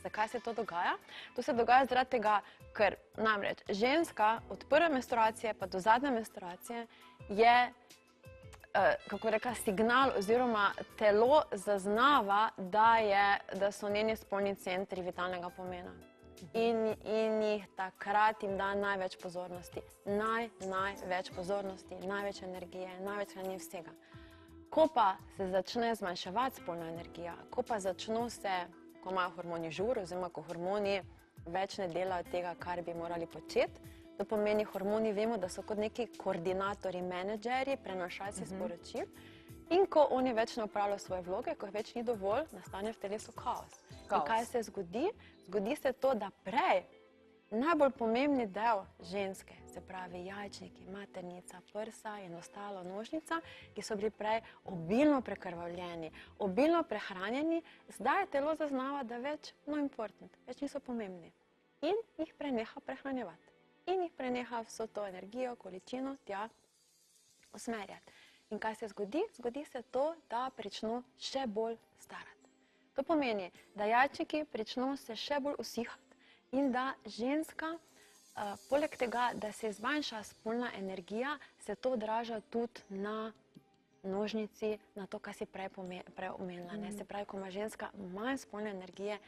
Zakaj se to dogaja? To se dogaja zaradi tega, ker namreč ženska od prve menstruacije pa do zadnje menstruacije je, kako reka, signal oziroma telo zaznava, da so njeni spolni centri vitalnega pomena. In jih takrat jim da največ pozornosti. Največ pozornosti, največ energije, največ hranil vsega. Ko pa se začne zmanjševati spolna energija, ko pa začno se, ko imajo hormoni žur, oziroma ko hormoni več ne delajo tega, kar bi morali početi, to pomeni, hormoni vemo, da so kot neki koordinatorji, menedžerji, prenašalci sporočil, in ko oni več ne opravljajo svoje vloge, ko jih več ni dovolj, nastane v telesu kaos. In kaj se zgodi? Zgodi se to, da prej najbolj pomembni del ženske, se pravi jajčniki, maternica, prsa in ostalo nožnica, ki so bili prej obilno prekrvavljeni, obilno prehranjeni, zdaj telo zaznava, da več več niso pomembni. In jih preneha prehranjevati. In jih preneha vso to energijo, količino tja usmerjati. In kaj se zgodi? Zgodi se to, da pričnu še bolj starati. To pomeni, da jajčniki pričnu se še bolj usihati in da ženska, poleg tega, da se zmanjša spolna energija, se to odraža tudi na nožnici, na to, kar si prej omenila. Se pravi, ko ima ženska manj spolne energije,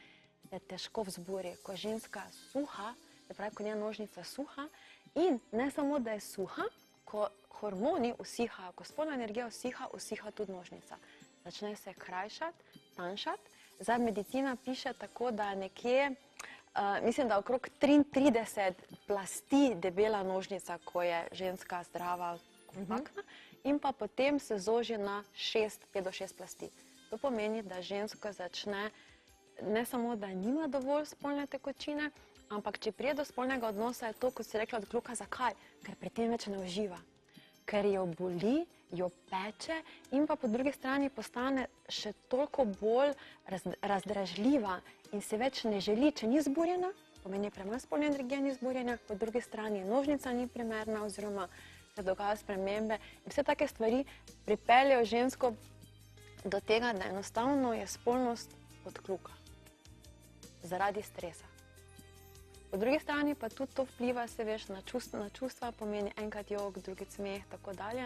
se težko vzburi. Ko je ženska suha, se pravi, ko njena nožnica suha in ne samo, da je suha, ko hormoni usihajo, ko spolna energija usiha tudi nožnica. Začne se krajšati, tanjšati. Zdaj medicina piše tako, da nekje, mislim, da okrog 33 plasti debela nožnica, ko je ženska zdrava, kompaktna, in pa potem se zoži na 5 do 6 plasti. To pomeni, da ženska začne ne samo, da nima dovolj spolne tekočine, ampak če prije do spolnega odnosa, je to, kot si rekla, odkluka. Zakaj? Ker pri tem več ne uživa. Ker jo boli, jo peče in pa po drugi strani postane še toliko bolj razdražljiva in se več ne želi, če ni zburjena, pomeni premanj spolne energije, ni zburjena, po drugi strani nožnica ni primerna oziroma se dogajajo spremembe. In vse take stvari pripeljejo žensko do tega, da enostavno je spolnost odkluka zaradi stresa. Po drugi strani pa tudi to vpliva, se veš, na čustva, pomeni enkrat jok, drugič smeh, tako dalje.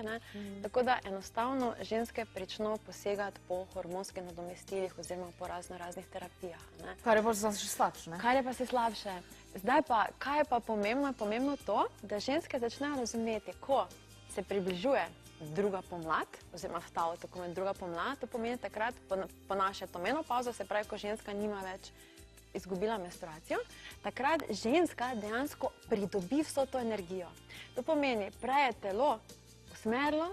Tako da enostavno ženske pričnejo posegati po hormonskih nadomestilih oziroma po raznih terapijah. Kar je pa še slabše. Kar je pa še slabše. Zdaj pa, kaj je pa pomembno? Je pomembno to, da ženske začnejo razumeti, ko se približuje druga pomlad, oziroma vstavo, tako imen druga pomlad, to pomeni takrat ponaša to menopavzo, se pravi, ko ženska nima več izgubila menstruacijo, takrat ženska dejansko pridobi vso to energijo. To pomeni, prej je telo usmerilo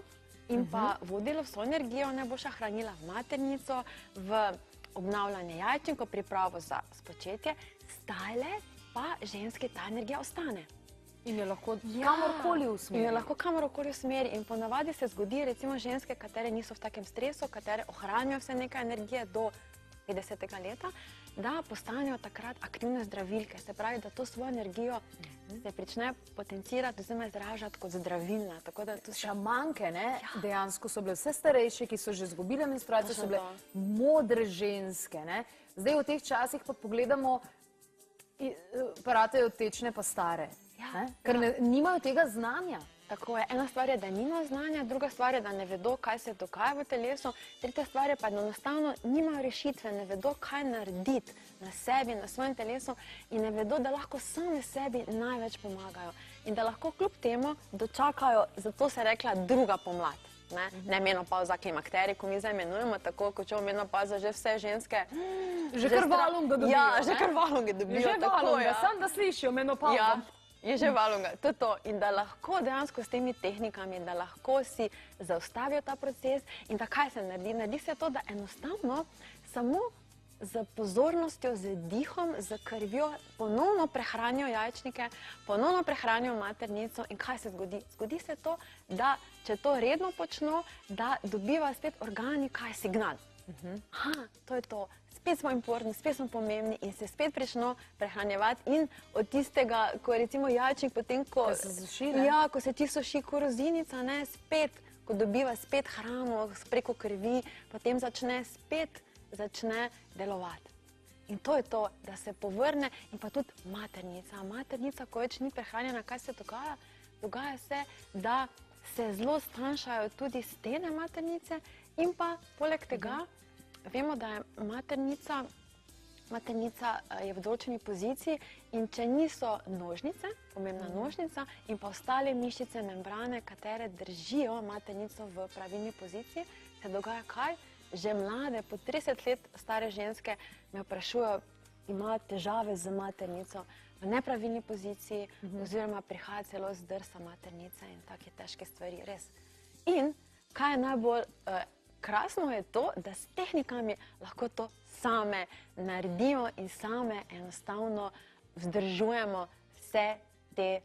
in pa vodilo vso energijo, najboljša hranila v maternico, v obnavljanje jajčnikov, pripravo za spočetje, stale pa ženski ta energija ostane. In je lahko kamorkoli usmeri. In je lahko kamorkoli usmeri. In ponavadi se zgodi, recimo ženske, katere niso v takem stresu, katere ohranijo vse nekaj energije do 50. leta, da postanejo takrat aktivne zdravilke. Se pravi, da to svojo energijo se prične potencirati oziroma izražati kot zdravilna. Šamanke, dejansko so bile vse starejše, ki so že izgubile menstruacijo, so bile modre ženske. Zdaj v teh časih pa pogledamo, pa ratejo tečne pa stare. Ker nimajo tega znanja. Tako je. Ena stvar je, da nimajo znanja, druga stvar je, da ne vedo, kaj se dogaja v telesu, tretja stvar je pa, da enostavno nimajo rešitve, ne vedo, kaj narediti na sebi, na svojem telesu in ne vedo, da lahko sami sebi največ pomagajo in da lahko kljub temu dočakajo, zato se je rekla druga pomlad. Ne menopavza, klimakterij, ko mi zdaj imenujemo tako, kot če menopavza že vse ženske. Že kar valunga dobijo. Ja, že kar valunga dobijo. Že valunga, samo da slišijo menopavzo. Ja, je že valunga, to je to. In da lahko dejansko s temi tehnikami, da lahko si zaustavijo ta proces in da kaj se naredi? Naredi se to, da enostavno samo z pozornostjo, z dihom, z krvjo ponovno prehranijo jajčnike, ponovno prehranijo maternico in kaj se zgodi? Zgodi se to, da če to redno počno, da dobiva spet organi kaj signal. To je to. Spet smo importantni, spet smo pomembni in se spet prično prehranjevati in od tistega, ko je recimo jajčnik potem, ko se suši, ne? Ja, ko se ti suši korozinica, ne, spet, ko dobiva spet hrano preko krvi, potem začne delovati. In to je to, da se povrne in pa tudi maternica. Maternica, ko več ni prehranjena, kaj se dogaja? Dogaja se, da se zelo stanjšajo tudi stene maternice in pa poleg tega vemo, da je maternica je v določeni poziciji in če niso nožnice, pomembna nožnica in pa ostale mišice, membrane, katere držijo maternico v pravilni poziciji, se dogaja kaj? Že mlade, po 30 let stare ženske me vprašujejo, imajo težave z maternico v nepravilni poziciji oziroma prihaja celo zdrsa maternice in take težke stvari, res. In kaj je najbolj krasno je to, da s tehnikami lahko to same naredimo in same enostavno vzdržujemo vse te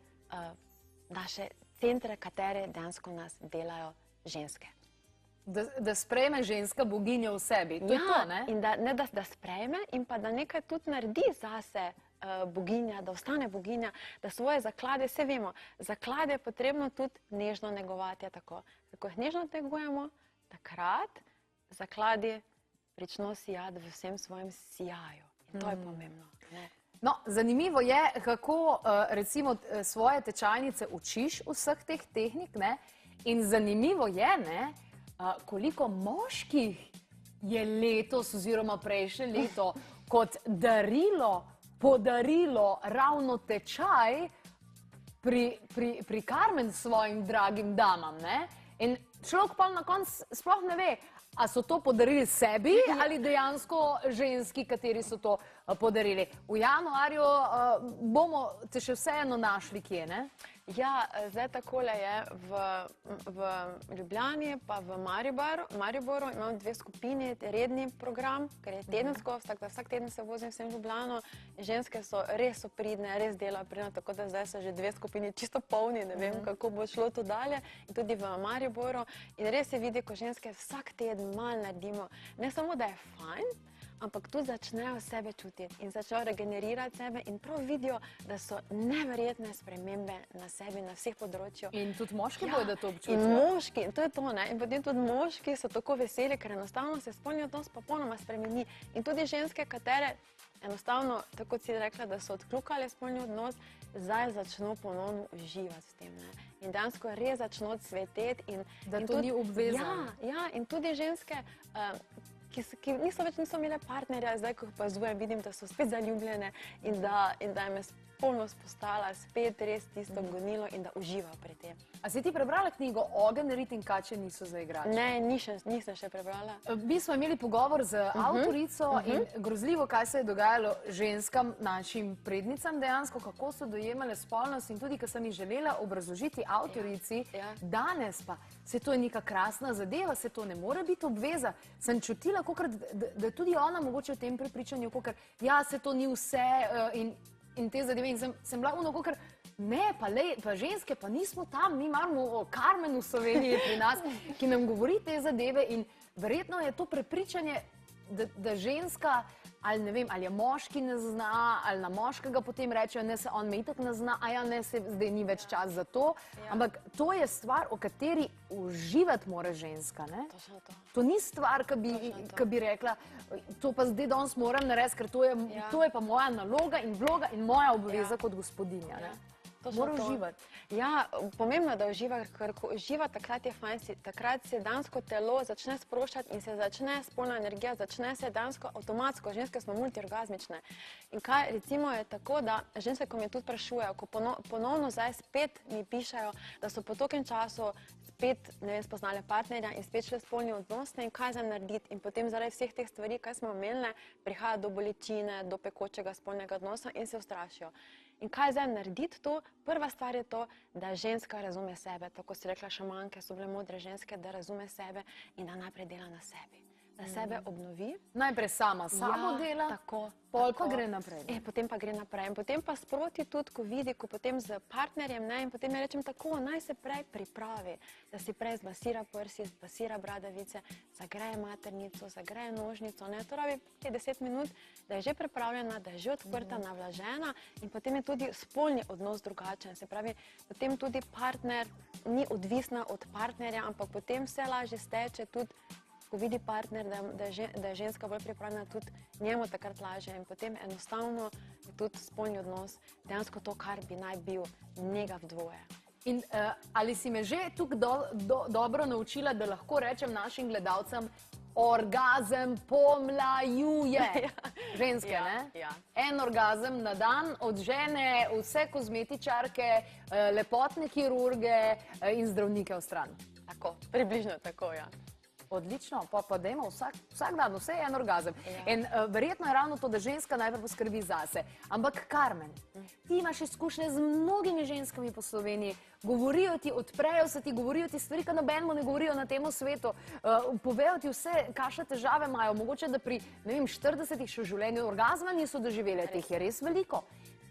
naše centre, katere dejansko nas delajo ženske. Da sprejme ženska boginjo v sebi, to je to, ne? In da sprejme in pa da nekaj tudi naredi zase boginja, da ostane boginja, da svoje zaklade, vse vemo, zaklade je potrebno tudi nežno negovati, tako. Ko jih nežno negujemo, takrat zakladi prično sijati v vsem svojem sijaju. In to je pomembno. No, zanimivo je, kako recimo svoje tečajnice učiš vseh teh tehnik, ne? In zanimivo je, ne, koliko moških je letos oziroma prejšnje leto kot podarilo ravno tečaj pri Karmen svojim dragim damam, ne? In človek pa na koncu sploh ne ve, a so to podarili sebi ali dejansko ženski, kateri so to podarili. V januarju bomo te še vseeno našli kje, ne? Ja, zdaj takole je v Ljubljani pa v Mariboru imam dve skupini, redni program, ker je tedensko, vsak teden se vozim vsem v Ljubljano. Ženske so res pridne, res delajo pridno, tako da zdaj so že dve skupini čisto polni, ne vem, kako bo šlo to dalje. In tudi v Mariboru. In res se vidi, ko ženske vsak teden malo naredimo, ne samo, da je fajn, ampak tu začnejo sebe čutiti in začnejo regenerirati sebe in prav vidijo, da so neverjetne spremembe na sebi, na vseh področjih. In tudi moški bojo, da to občutijo. In moški, to je to, ne? In potem tudi moški so tako veseli, ker enostavno se spolni odnos popolnoma spremeni. In tudi ženske, katere enostavno, tako si rekla, da so odkljukale spolni odnos, zdaj začno ponovno uživati s tem, ne? In dejansko res začno cveteti. Da to ni obvezno. Ja, in tudi ženske, ki niso imele partnerja, zdaj, ko opazujem, vidim, da so spet zaljubljene in da jim je spolnost postala spet res tisto gonilo in da uživajo pri tem. A si ti prebrala knjigo Ogenj, rit in kače niso za igrače? Ne, nisem še prebrala. Mi smo imeli pogovor z avtorico in grozljivo, kaj se je dogajalo ženskam, našim prednicam dejansko, kako so dojemale spolnost in tudi, ko sem jih želela obrazložiti avtorici, danes pa se to je neka krasna zadeva, se to ne more biti obveza. Sem čutila, da tudi ona mogoče v tem prepričanju, ja, se to ni vse in te zadeve in sem bila kakor, ne, pa ženske, pa nismo tam, mi imamo Karmen v Sloveniji pri nas, ki nam govori te zadeve in verjetno je to prepričanje, da ženska, ali ne vem, ali je moški ne zna, ali na moškega potem rečejo, ne, se on me itak ne zna, a ja, ne, se zdaj ni več čas za to, ampak to je stvar, o kateri uživati mora ženska, ne? To ni stvar, ki bi rekla, to pa zdaj danes moram narediti, ker to je pa moja naloga in vloga in moja obveza kot gospodinja, ne? Mora uživati. Ja, pomembno je, da uživa, ker ko uživa, takrat je fajn, takrat se dansko telo začne sproščati in se začne spolna energija, začne se dansko avtomatsko, ženske smo multiorgazmične. In kaj, recimo je tako, da ženske, ko me tudi sprašujejo, ko ponovno zdaj spet mi pišajo, da so po tokem času spet, ne vem, spoznali partnerja in spet šli spolni odnos, in kaj za narediti. In potem zaradi vseh teh stvari, kaj smo omenili, prihaja do bolečine, do pekočega spolnega odnosa in se ustrašijo. In kaj zdaj narediti tu? Prva stvar je to, da ženska razume sebe. Tako si rekla, šamanke so bile modre ženske, da razume sebe in da najprej dela na sebi. Da sebe obnovi. Najprej sama dela, tako, pol pa gre naprej. Potem pa gre naprej. In potem pa sproti tudi, ko vidi, ko potem z partnerjem, ne, in potem je rečem tako, naj se prej pripravi, da si prej zmasira prsi, zmasira bradavice, zagreje maternico, zagreje nožnico, ne, to rabi 10 minut, da je že pripravljena, da je že odprta, navlažena in potem je tudi spolni odnos drugačen. Se pravi, potem tudi partner ni odvisna od partnerja, ampak potem vse lažje steče tudi, ko vidi partner, da je ženska bolj pripravljena, tudi njemu takrat lažje in potem enostavno je tudi spolni odnos dejansko to, kar bi naj bil, njega v dvoje. In ali si me že tukaj dobro naučila, da lahko rečem našim gledalcem, orgazem pomlajuje ženske, ne? Ja. En orgazem na dan odžene vse kozmetičarke, lepotne kirurge in zdravnike v stran. Tako, približno tako, ja. Odlično, pa dajmo vsak dan, vse je en orgazem. In verjetno je ravno to, da ženska najprej poskrbi zase. Ampak Karmen, ti imaš izkušnje z mnogimi ženskami po Sloveniji, govorijo ti, odprejo se ti, govorijo ti stvari, ki nobenemu ne govorijo na tem svetu, povejo ti vse, kakšne težave imajo, mogoče da pri, ne vem, 40-ih še v življenju orgazma niso doživeli, teh je res veliko.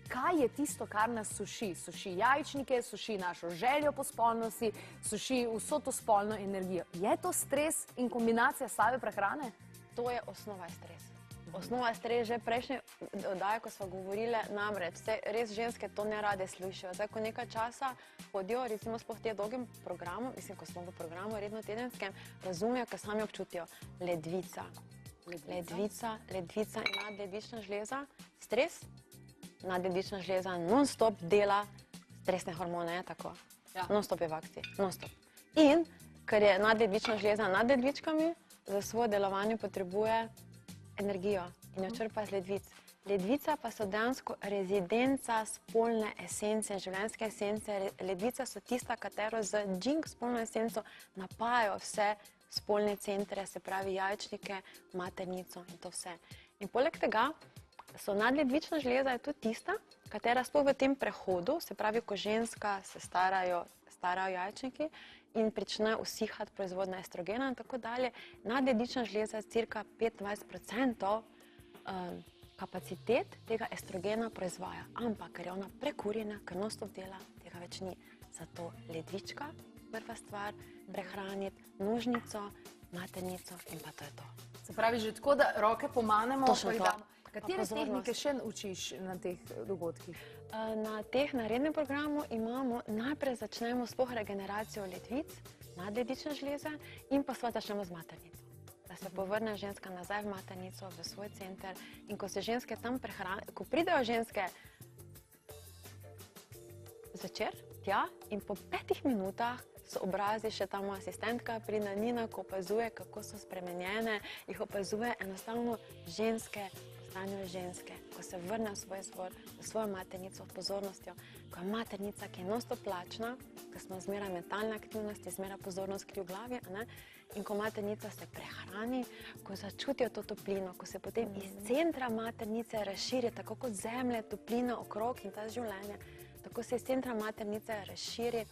Kaj je tisto, kar nas suši? Suši jajčnike, suši našo željo po spolnosti, suši vso to spolno energijo. Je to stres in kombinacija slabe prehrane? To je osnova stres. Osnova stres, že prejšnje oddaje, ko smo govorili, namreč, res ženske to ne rade slušajo. Zdaj, ko nekaj časa hodijo, recimo sploh te dolgim programom, mislim, ko smo v programu redno tedenskem, razumejo, ker sami občutijo ledvica in nadledvična žleza, stres, nadledvična žleza non-stop dela stresne hormone, tako. Non-stop je v akciji, non-stop. In, ker je nadledvična žleza nad ledvičkami, za svoje delovanje potrebuje energijo in jo črpa z ledvic. Ledvica pa so dejansko rezidenca spolne esence, življenjske esence. Ledvica so tista, katero z džing spolno esenco napajajo vse spolne centre, se pravi jajčnike, maternico in to vse. In poleg tega, so nadledvična žleza je tudi tista, katera sploh v tem prehodu, se pravi, ko ženska se starajo jajčniki in prične usihati proizvodnja estrogena in tako dalje, nadledvična žleza je cirka 25% kapacitet tega estrogena proizvaja. Ampak, ker je ona prekurjena, ker non-stop dela, tega več ni. Zato ledvička, prva stvar, prehraniti nožnico, maternico in pa to je to. Se pravi, že tako, da roke pomanemo, Točno to. Katere tehnike še učiš na teh dogodkih? Na teh narednem programu imamo, najprej začnemo sploh regeneracijo ledvic, nadledvične žleze in pa seveda začnemo z maternico. Da se povrne ženska nazaj v maternico, v svoj center in ko se ženske tam prehranijo, ko pridejo ženske zvečer, tja in po 5 minutah so obrazi, še tam asistentka pride Nina, ko opazuje, kako so spremenjene, jih opazuje enostavno ženske, ko se vrne v svoj izvor, v svojo maternico, v pozornostjo, ko je maternica, ki je non-stop plačna, ko smo zmeraj mentalne aktivnosti, zmeraj pozornost v glavi, in ko maternica se prehrani, ko začutijo to toplino, ko se potem iz centra maternice razširi, tako kot zemlje, toplina okrog in ta življenje, tako se iz centra maternice razširi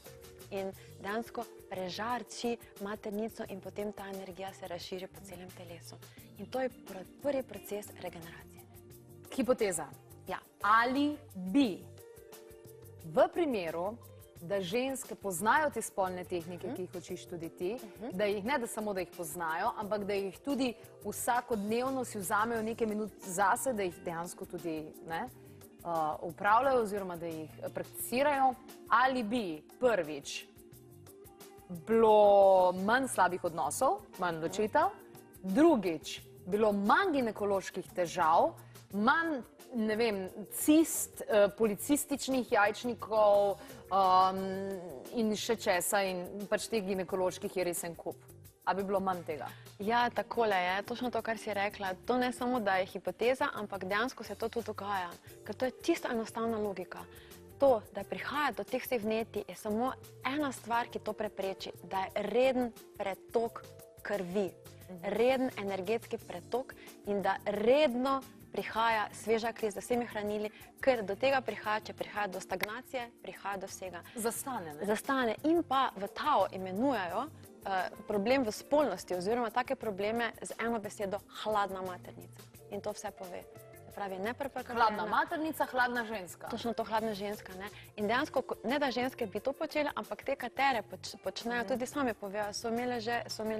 in dejansko prežarči maternico in potem ta energija se razširi po celem telesu. In to je prvi proces regeneracije. Hipoteza. Ja. Ali bi v primeru, da ženske poznajo te spolne tehnike, ki jih učiš tudi ti, da jih ne da samo, da jih poznajo, ampak da jih tudi vsakodnevno si vzamejo nekaj minut zase, da jih dejansko tudi upravljajo oziroma da jih prakticirajo, ali bi prvič bilo manj slabih odnosov, manj ločitev, drugič bilo manj ginekoloških težav, manj ne vem, cist, policističnih jajčnikov in še česa in pač teh ginekoloških je resen kup. A bi bilo manj tega? Ja, takole je, točno to, kar si rekla. To ne samo, da je hipoteza, ampak dejansko se to tudi dogaja. Ker to je čisto enostavna logika. To, da prihaja do teh vseh vnetij, je samo ena stvar, ki to prepreči, da je reden pretok krvi, reden energetski pretok in da redno prihaja sveža kri z vsemi hranili, ker do tega prihaja, če prihaja do stagnacije, prihaja do vsega. Zastane, ne? Zastane in pa v Tao imenujejo problem v spolnosti oziroma take probleme z eno besedo hladna maternica. In to vse pove. Se pravi, neprekrvljena. Hladna maternica, hladna ženska. Točno to, hladna ženska, ne. In dejansko, ne da ženske bi to počele, ampak te, katere počnejo, tudi same povejo, so imele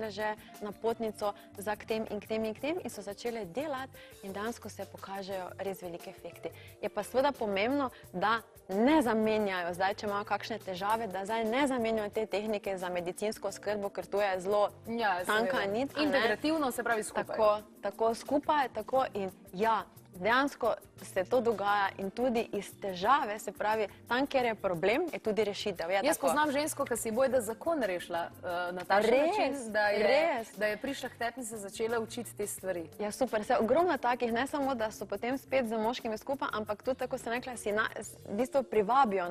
že napotnico za k tem in k tem in k tem in so začele delati in dejansko se pokažejo res velike efekti. Je pa seveda pomembno, da ne zamenjajo zdaj, če imajo kakšne težave, da zdaj ne zamenjajo te tehnike za medicinsko skrbo, ker to je zelo tanka nit. Integrativno, se pravi skupaj. Tako skupaj, tako in ja, dejansko se to dogaja in tudi iz težave, se pravi, tam, kjer je problem, je tudi rešitev. Jaz poznam žensko, ki si boji, da zakon rešila na ta način, da je prišla k tebi in se začela učiti te stvari. Ja, super. Se ogromno takih, ne samo, da so potem spet z moškimi skupaj, ampak tudi, tako sem rekla, v bistvu privabijo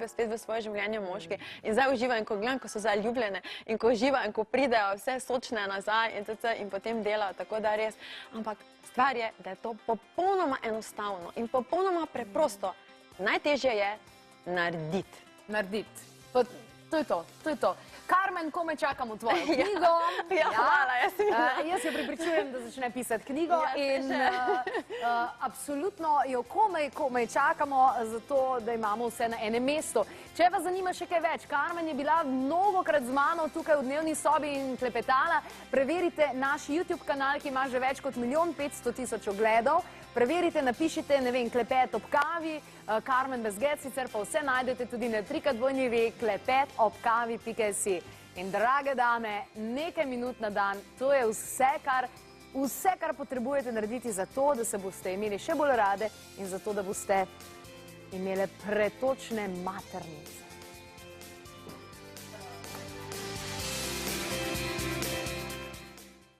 spet v svoje življenje moški. In zdaj uživajo, in ko gledam, ko so zdaj ljubljene, in ko uživajo, in ko pridejo vse sočne nazaj in potem delajo, tako da res. Ampak stvar je, da je to popolnoma enostavno in popolnoma preprosto. Najtežje je narediti. Narediti. To je to. Karmen, komaj čakamo tvojo knjigo. Ja, hvala, jaz jo prepričujem, da začne pisati knjigo in absolutno jo komaj čakamo za to, da imamo vse na enem mestu. Če vas zanima še kaj več, Karmen je bila mnogokrat z mano tukaj v dnevni sobi in klepetala. Preverite naš YouTube kanal, ki ima že več kot 1.500.000 ogledov. Preverite, napišite, ne vem, klepet ob kavi, Karmen bez G, sicer pa vse najdete tudi na www.klepetobkavi.si. In drage dame, nekaj minut na dan, to je vse, kar potrebujete narediti za to, da se boste imeli še bolj rade in za to, da boste imeli pretočne maternice.